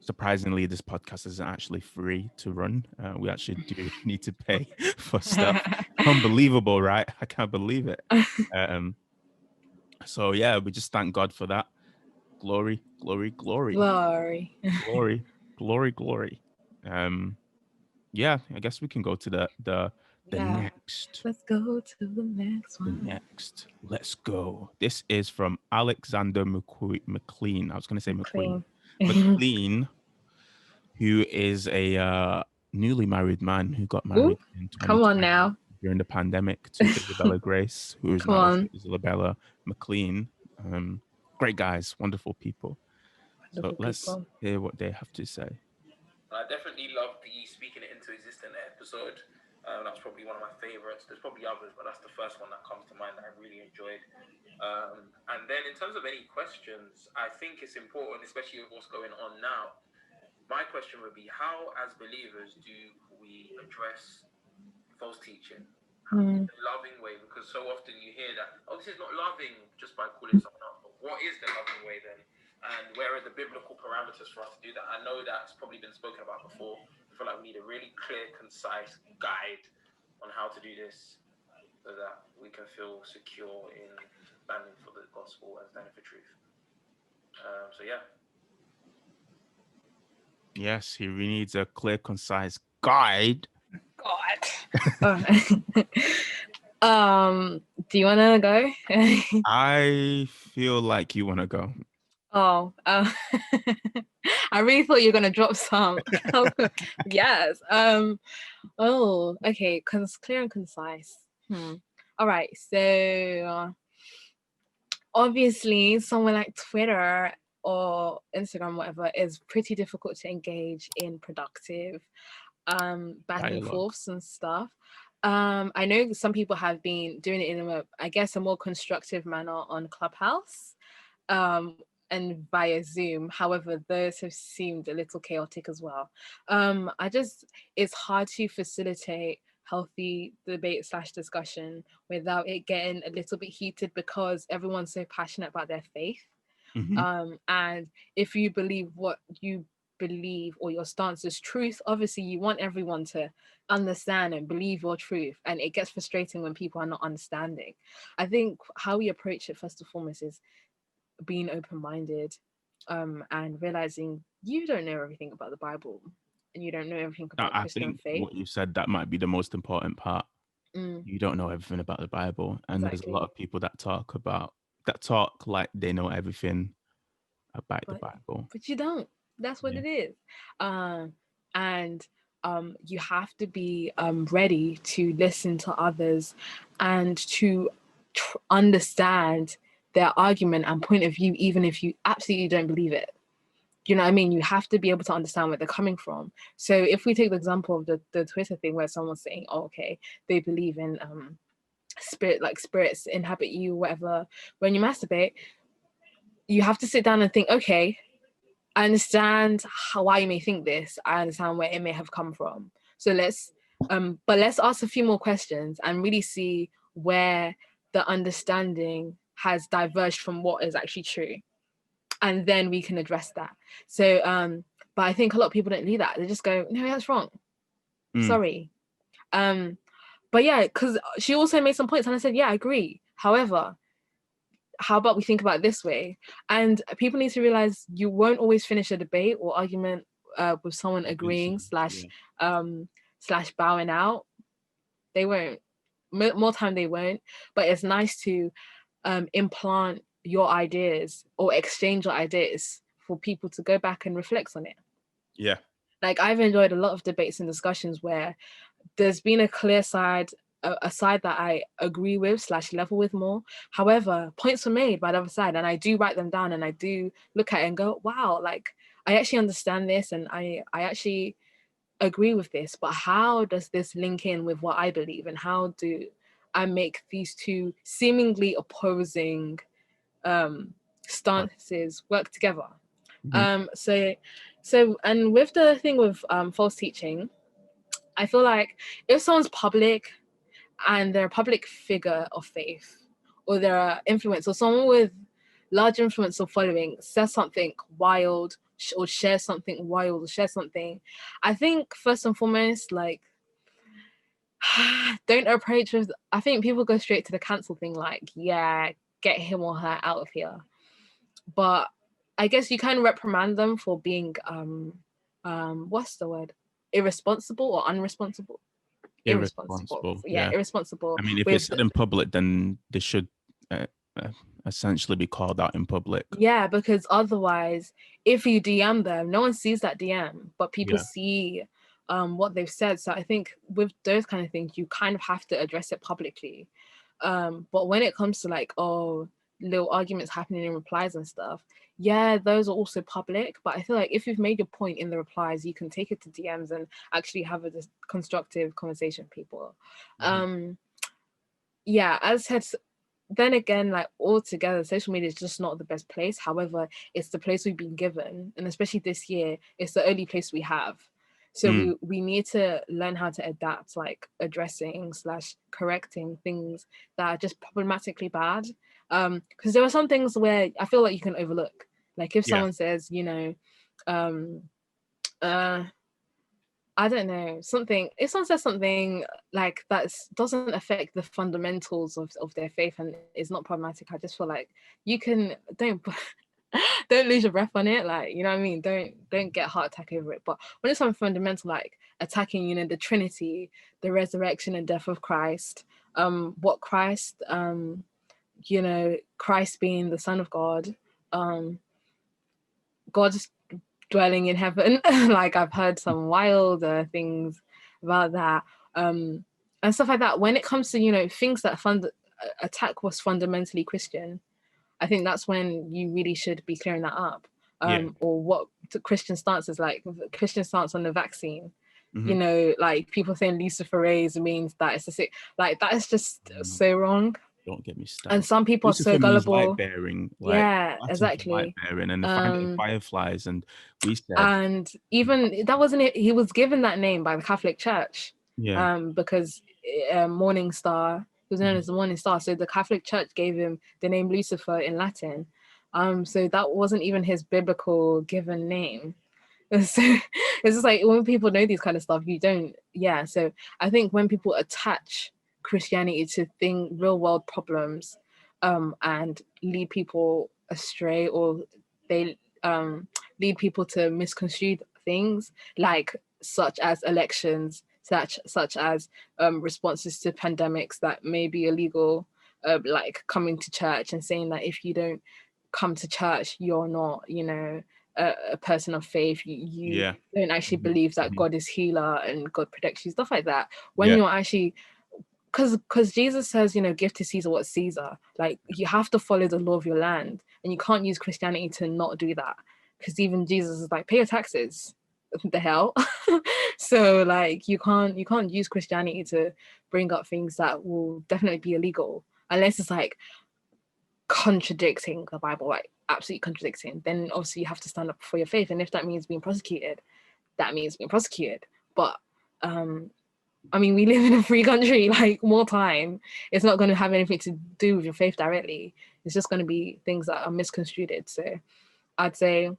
Surprisingly, this podcast isn't actually free to run. We actually do need to pay for stuff. Unbelievable, right? I can't believe it. So yeah, we just thank God for that. Glory. Yeah, I guess we can go to the next. Let's go to the next one. Let's go. This is from Alexander McLean. I was going to say McQueen. McLean, who is a newly married man who got married in 2020. Come on now. During the pandemic to Isabella Grace, who is now Isabella McLean. Great guys, wonderful people. So let's hear what they have to say. I definitely love the Speaking It Into Existence episode. That's probably one of my favorites. There's probably others, but that's the first one that comes to mind that I really enjoyed. And then in terms of any questions, I think it's important, especially with what's going on now. My question would be, how as believers do we address false teaching in a loving way? Because so often you hear that, oh, this is not loving just by calling someone out. But what is the loving way then? And where are the biblical parameters for us to do that? I know that's probably been spoken about before. I feel like we need a really clear, concise guide on how to to do this so that we can feel secure in standing for the gospel and standing for truth. So yeah. Yes, he really needs a clear, concise guide. God. Do you want to go? I feel like you want to go. Oh, I really thought you were gonna drop some. Yes. Oh, okay. Clear and concise. All right. So obviously, somewhere like Twitter or Instagram, whatever, is pretty difficult to engage in productive back and forths and stuff. I know some people have been doing it in a more constructive manner on Clubhouse. And via Zoom. However, those have seemed a little chaotic as well. It's hard to facilitate healthy debate / discussion without it getting a little bit heated because everyone's so passionate about their faith. And if you believe what you believe or your stance is truth, obviously you want everyone to understand and believe your truth, and it gets frustrating when people are not understanding. I think how we approach it first and foremost is being open-minded and realizing you don't know everything about the Bible and you don't know everything about Christian faith. What you said, that might be the most important part. You don't know everything about the Bible, and there's a lot of people that talk like they know everything about the Bible, but you don't. That's what it is. And you have to be ready to listen to others and to understand their argument and point of view, even if you absolutely don't believe it. You know what I mean? You have to be able to understand where they're coming from. So if we take the example of the Twitter thing where someone's saying, oh, okay, they believe in spirits inhabit you, whatever, when you masturbate, you have to sit down and think, okay, I understand why you may think this. I understand where it may have come from. So let's ask a few more questions and really see where the understanding has diverged from what is actually true. And then we can address that. So, but I think a lot of people don't do that. They just go, no, that's wrong. Sorry. But yeah, because she also made some points and I said, yeah, I agree. However, how about we think about it this way? And people need to realize you won't always finish a debate or argument with someone agreeing / bowing out. They won't. More time they won't. But it's nice to implant your ideas or exchange your ideas for people to go back and reflect on it. Yeah. Like I've enjoyed a lot of debates and discussions where there's been a clear side, a side that I agree with / level with more. However, points were made by the other side and I do write them down and I do look at it and go, wow, like I actually understand this and I actually agree with this, but how does this link in with what I believe and how do I make these two seemingly opposing stances work together? So and with the thing with false teaching, I feel like if someone's public and they're a public figure of faith or they're an influencer or someone with large influence or following says something wild or shares something wild or shares something, I think first and foremost, like don't approach with, I think people go straight to the cancel thing, like, yeah, get him or her out of here. But I guess you can reprimand them for being what's the word, irresponsible or unresponsible. Irresponsible. Yeah, irresponsible. I mean, if it's said in public, then they should essentially be called out in public. Yeah, because otherwise, if you DM them, no one sees that DM, but people see what they've said. So I think with those kind of things, you kind of have to address it publicly. But when it comes to like, little arguments happening in replies and stuff, yeah, those are also public. But I feel like if you've made your point in the replies, you can take it to DMs and actually have a constructive conversation with people. Yeah, as I said, then again, like altogether, social media is just not the best place. However, it's the place we've been given, and especially this year, it's the only place we have. So we need to learn how to adapt, like addressing / correcting things that are just problematically bad. Because there are some things where I feel like you can overlook. Like if someone says, you know, I don't know, something, if someone says something like that doesn't affect the fundamentals of their faith and is not problematic, I just feel like you can, don't lose your breath on it, like, you know what I mean, don't get a heart attack over it. But when it's something fundamental, like attacking, you know, the Trinity, the resurrection and death of Christ, what Christ, you know, Christ being the Son of God, God's dwelling in heaven, like I've heard some wild things about that, and stuff like that. When it comes to, you know, things that attack what's fundamentally Christian, I think that's when you really should be clearing that up. Or what the Christian stance is, like Christian stance on the vaccine. You know, like people saying luciferase means that it's a sick, like that is just so wrong. Don't get me started. And some people Lucifer are so gullible. Light bearing, like, yeah, exactly. Light bearing, and finding fireflies, and we said, and even that wasn't it. He was given that name by the Catholic Church. Because Morning Star, he was known as the Morning Star, so the Catholic Church gave him the name Lucifer in Latin. So that wasn't even his biblical given name. So it's just like when people know these kind of stuff, you don't. Yeah. So I think when people attach Christianity to real world problems, and lead people astray, or they lead people to misconstrue things, like such as elections, such as responses to pandemics that may be illegal, like coming to church and saying that if you don't come to church, you're not, you know, a person of faith. You don't actually believe that God is healer and God protects you, stuff like that. When you're actually, because Jesus says, you know, give to Caesar what's Caesar. Like, you have to follow the law of your land, and you can't use Christianity to not do that, because even Jesus is like, pay your taxes. The hell. So like you can't use Christianity to bring up things that will definitely be illegal, unless it's like contradicting the Bible, like absolutely contradicting. Then obviously you have to stand up for your faith, and if that means being prosecuted, that means being prosecuted. But I mean, we live in a free country, like, more time, it's not going to have anything to do with your faith directly. It's just going to be things that are misconstrued. So I'd say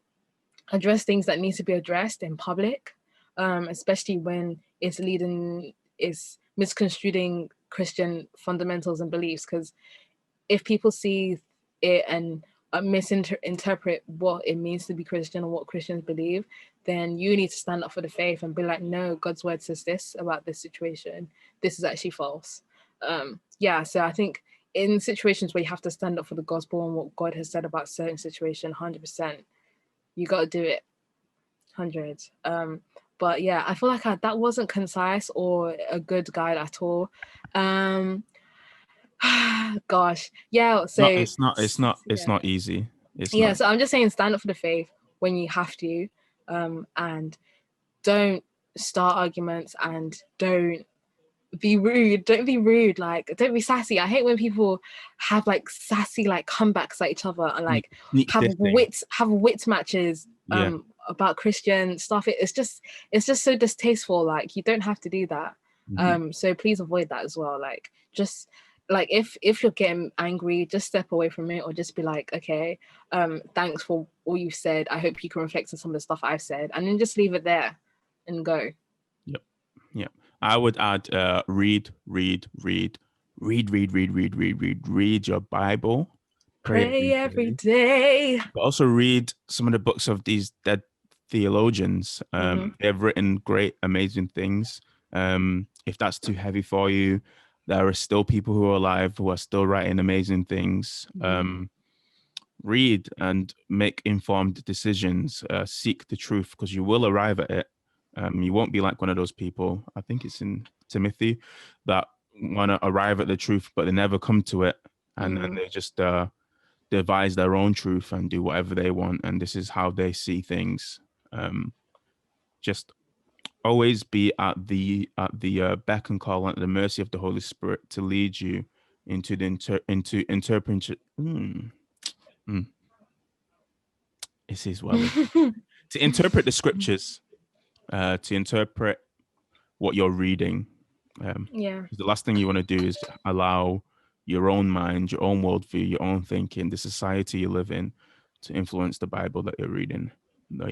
address things that need to be addressed in public, especially when it's misconstruing Christian fundamentals and beliefs. Because if people see it and misinterpret what it means to be Christian or what Christians believe, then you need to stand up for the faith and be like, no, God's word says this about this situation. This is actually false. So I think in situations where you have to stand up for the gospel and what God has said about certain situation, 100%, you got to do it. 100. But yeah, I feel like that wasn't concise or a good guide at all. Gosh, yeah. So it's not easy. So I'm just saying, stand up for the faith when you have to, and don't start arguments, and don't be rude. Like, don't be sassy. I hate when people have like sassy like comebacks at each other, and like have wit matches about Christian stuff. It's just so distasteful. Like, you don't have to do that. So please avoid that as well. Like, just like if you're getting angry, just step away from it, or just be like, okay, thanks for all you've said. I hope you can reflect on some of the stuff I've said, and then just leave it there and go. Yep. I would add read your Bible. Pray every day. But also read some of the books of these dead theologians. They've written great, amazing things. If that's too heavy for you, there are still people who are alive who are still writing amazing things. Read and make informed decisions. Seek the truth, because you will arrive at it. You won't be like one of those people, I think it's in Timothy, that want to arrive at the truth, but they never come to it. And then they just devise their own truth and do whatever they want. And this is how they see things. Just always be at the beck and call, at the mercy of the Holy Spirit to lead you into interpretation. It is well to interpret the scriptures, to interpret what you're reading. The last thing you want to do is allow your own mind, your own worldview, your own thinking, the society you live in, to influence the Bible that you're reading. No,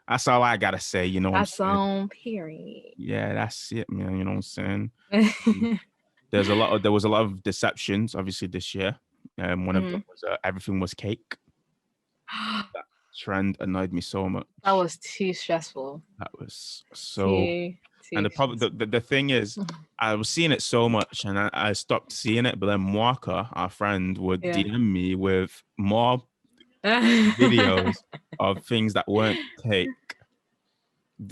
That's all I gotta say. You know what That's I'm saying? on period. Yeah, that's it, man. You know what I'm saying? There was a lot of deceptions, obviously, this year. One of them was everything was cake. That trend annoyed me so much. That was too stressful. That was so. And the thing is, I was seeing it so much, and I stopped seeing it. But then Mwaka, our friend, would DM me with more videos of things that weren't cake,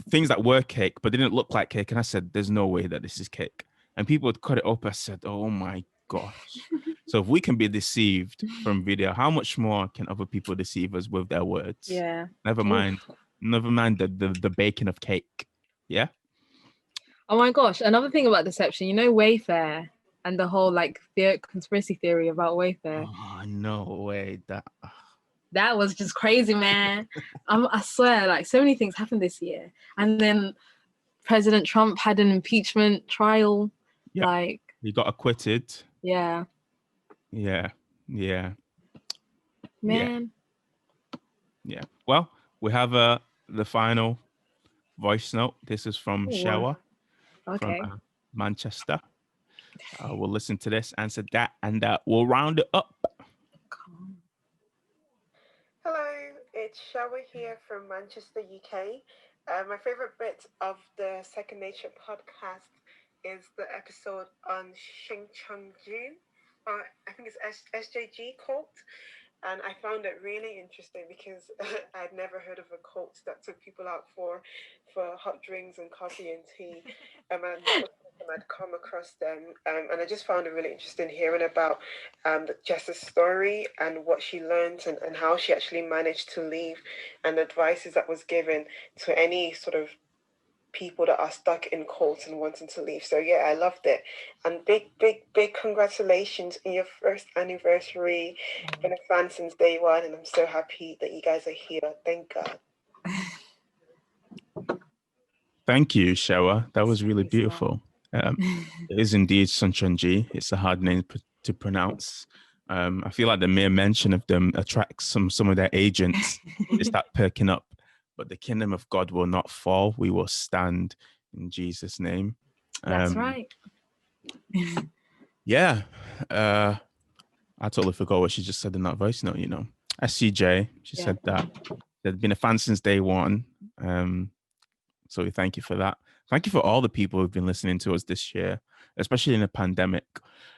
things that were cake, but didn't look like cake. And I said, "There's no way that this is cake." And people would cut it up. I said, "Oh my gosh!" So if we can be deceived from video, how much more can other people deceive us with their words? Yeah. Never mind the baking of cake. Yeah. Oh my gosh! Another thing about deception, you know, Wayfair and the whole like conspiracy theory about Wayfair. Oh no way! That was just crazy, man. I swear, like so many things happened this year, and then President Trump had an impeachment trial. Yeah. Like he got acquitted. Yeah. Man. Yeah. Well, we have the final voice note. This is from Shewa. Okay. From Manchester. We'll listen to this, answer that, and we'll round it up. Hello, it's Shewa here from Manchester, UK. My favorite bit of the Second Nature podcast is the episode on Shincheonji. I think it's SJG cult. And I found it really interesting because I'd never heard of a cult that took people out for hot drinks and coffee and tea. And that was the first time I'd come across them. And I just found it really interesting hearing about Jess's story and what she learned and how she actually managed to leave, and the advices that was given to any sort of people that are stuck in cults and wanting to leave. So yeah, I loved it. And big congratulations on your first anniversary. I've been a fan since day one, and I'm so happy that you guys are here. Thank God. Thank you, Shewa. That was really beautiful. It is indeed Shincheonji. It's a hard name to pronounce. I feel like the mere mention of them attracts some of their agents. They start perking up. But the kingdom of God will not fall. We will stand in Jesus' name. That's right. Yeah. I totally forgot what she just said in that voice note, you know. SCJ, she said that they've been a fan since day one. So we thank you for that. Thank you for all the people who've been listening to us this year, especially in a pandemic.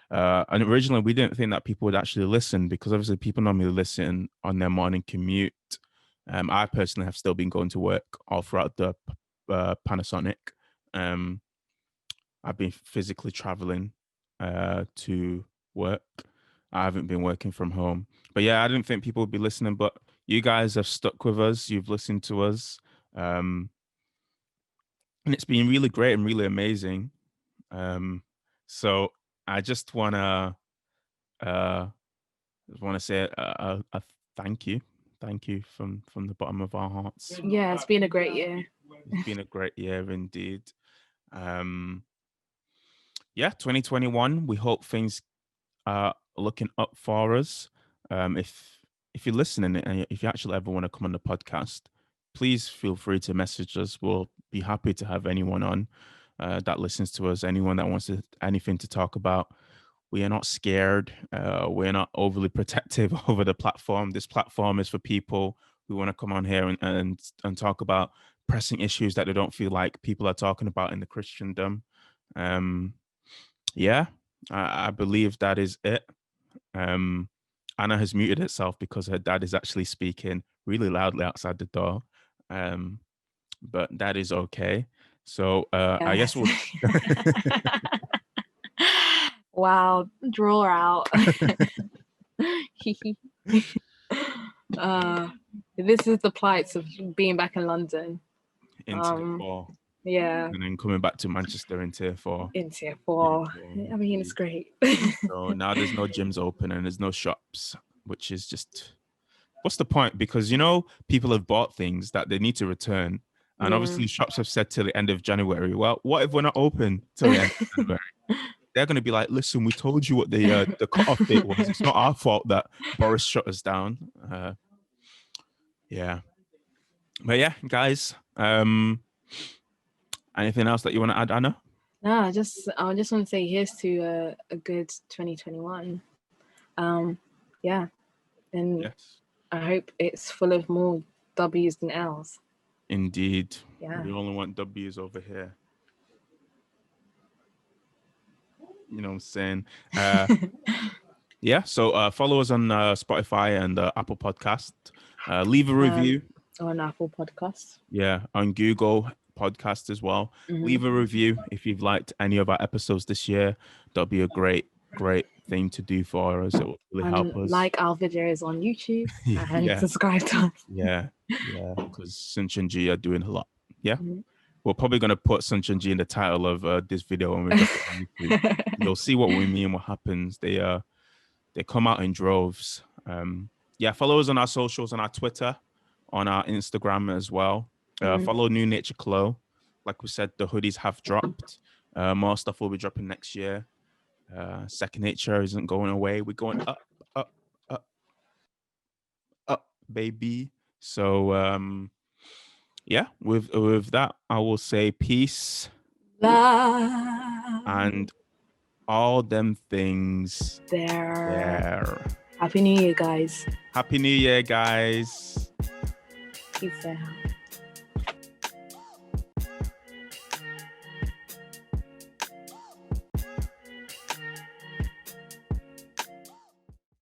And originally, we didn't think that people would actually listen because obviously people normally listen on their morning commute. I personally have still been going to work all throughout the Panasonic. I've been physically traveling to work. I haven't been working from home. But yeah, I didn't think people would be listening, but you guys have stuck with us. You've listened to us. And it's been really great and really amazing. So I just want to say a thank you. Thank you from the bottom of our hearts. Yeah, it's been a great year. It's been a great year indeed. 2021. We hope things are looking up for us. If you're listening and if you actually ever want to come on the podcast, please feel free to message us. We'll be happy to have anyone on that listens to us. Anyone that wants anything to talk about. We are not scared. We're not overly protective over the platform. This platform is for people who want to come on here and talk about pressing issues that they don't feel like people are talking about in the Christendom. I believe that is it. Anna has muted herself because her dad is actually speaking really loudly outside the door. But that is okay. So I guess we'll... Wow, draw her out. This is the plights of being back in London. In Tier 4. Yeah. And then coming back to Manchester in Tier 4. In Tier 4. I mean, it's great. So now there's no gyms open and there's no shops, which is just... What's the point? Because, you know, people have bought things that they need to return. And obviously shops have said till the end of January. Well, what if we're not open till the end of January? They're going to be like, listen, we told you what the cutoff date was. It's not our fault that Boris shut us down. But yeah, guys, anything else that you want to add, Anna? No, I just want to say here's to a good 2021. Yeah, and Yes. I hope it's full of more W's than L's. Indeed. Yeah. We only want W's over here. You know what I'm saying? Yeah, so follow us on Spotify and Apple Podcast. Leave a review. On Apple Podcasts. Yeah, on Google Podcast as well. Mm-hmm. Leave a review if you've liked any of our episodes this year. That'll be a great thing to do for us. It will really help us. Like our videos on YouTube and Yeah. subscribe to us. Yeah, because Shincheonji are doing a lot. Yeah. Mm-hmm. We're probably going to put Shincheonji in the title of this video when we drop it on YouTube. You'll see what we mean, what happens. They come out in droves. Yeah, follow us on our socials, on our Twitter, on our Instagram as well. Follow New Nature Clo. Like we said, the hoodies have dropped. More stuff will be dropping next year. Second Nature isn't going away. We're going up, baby. So yeah, with that, I will say peace. Love. And all them things there. Happy New Year, guys. Happy New Year, guys. Peace out.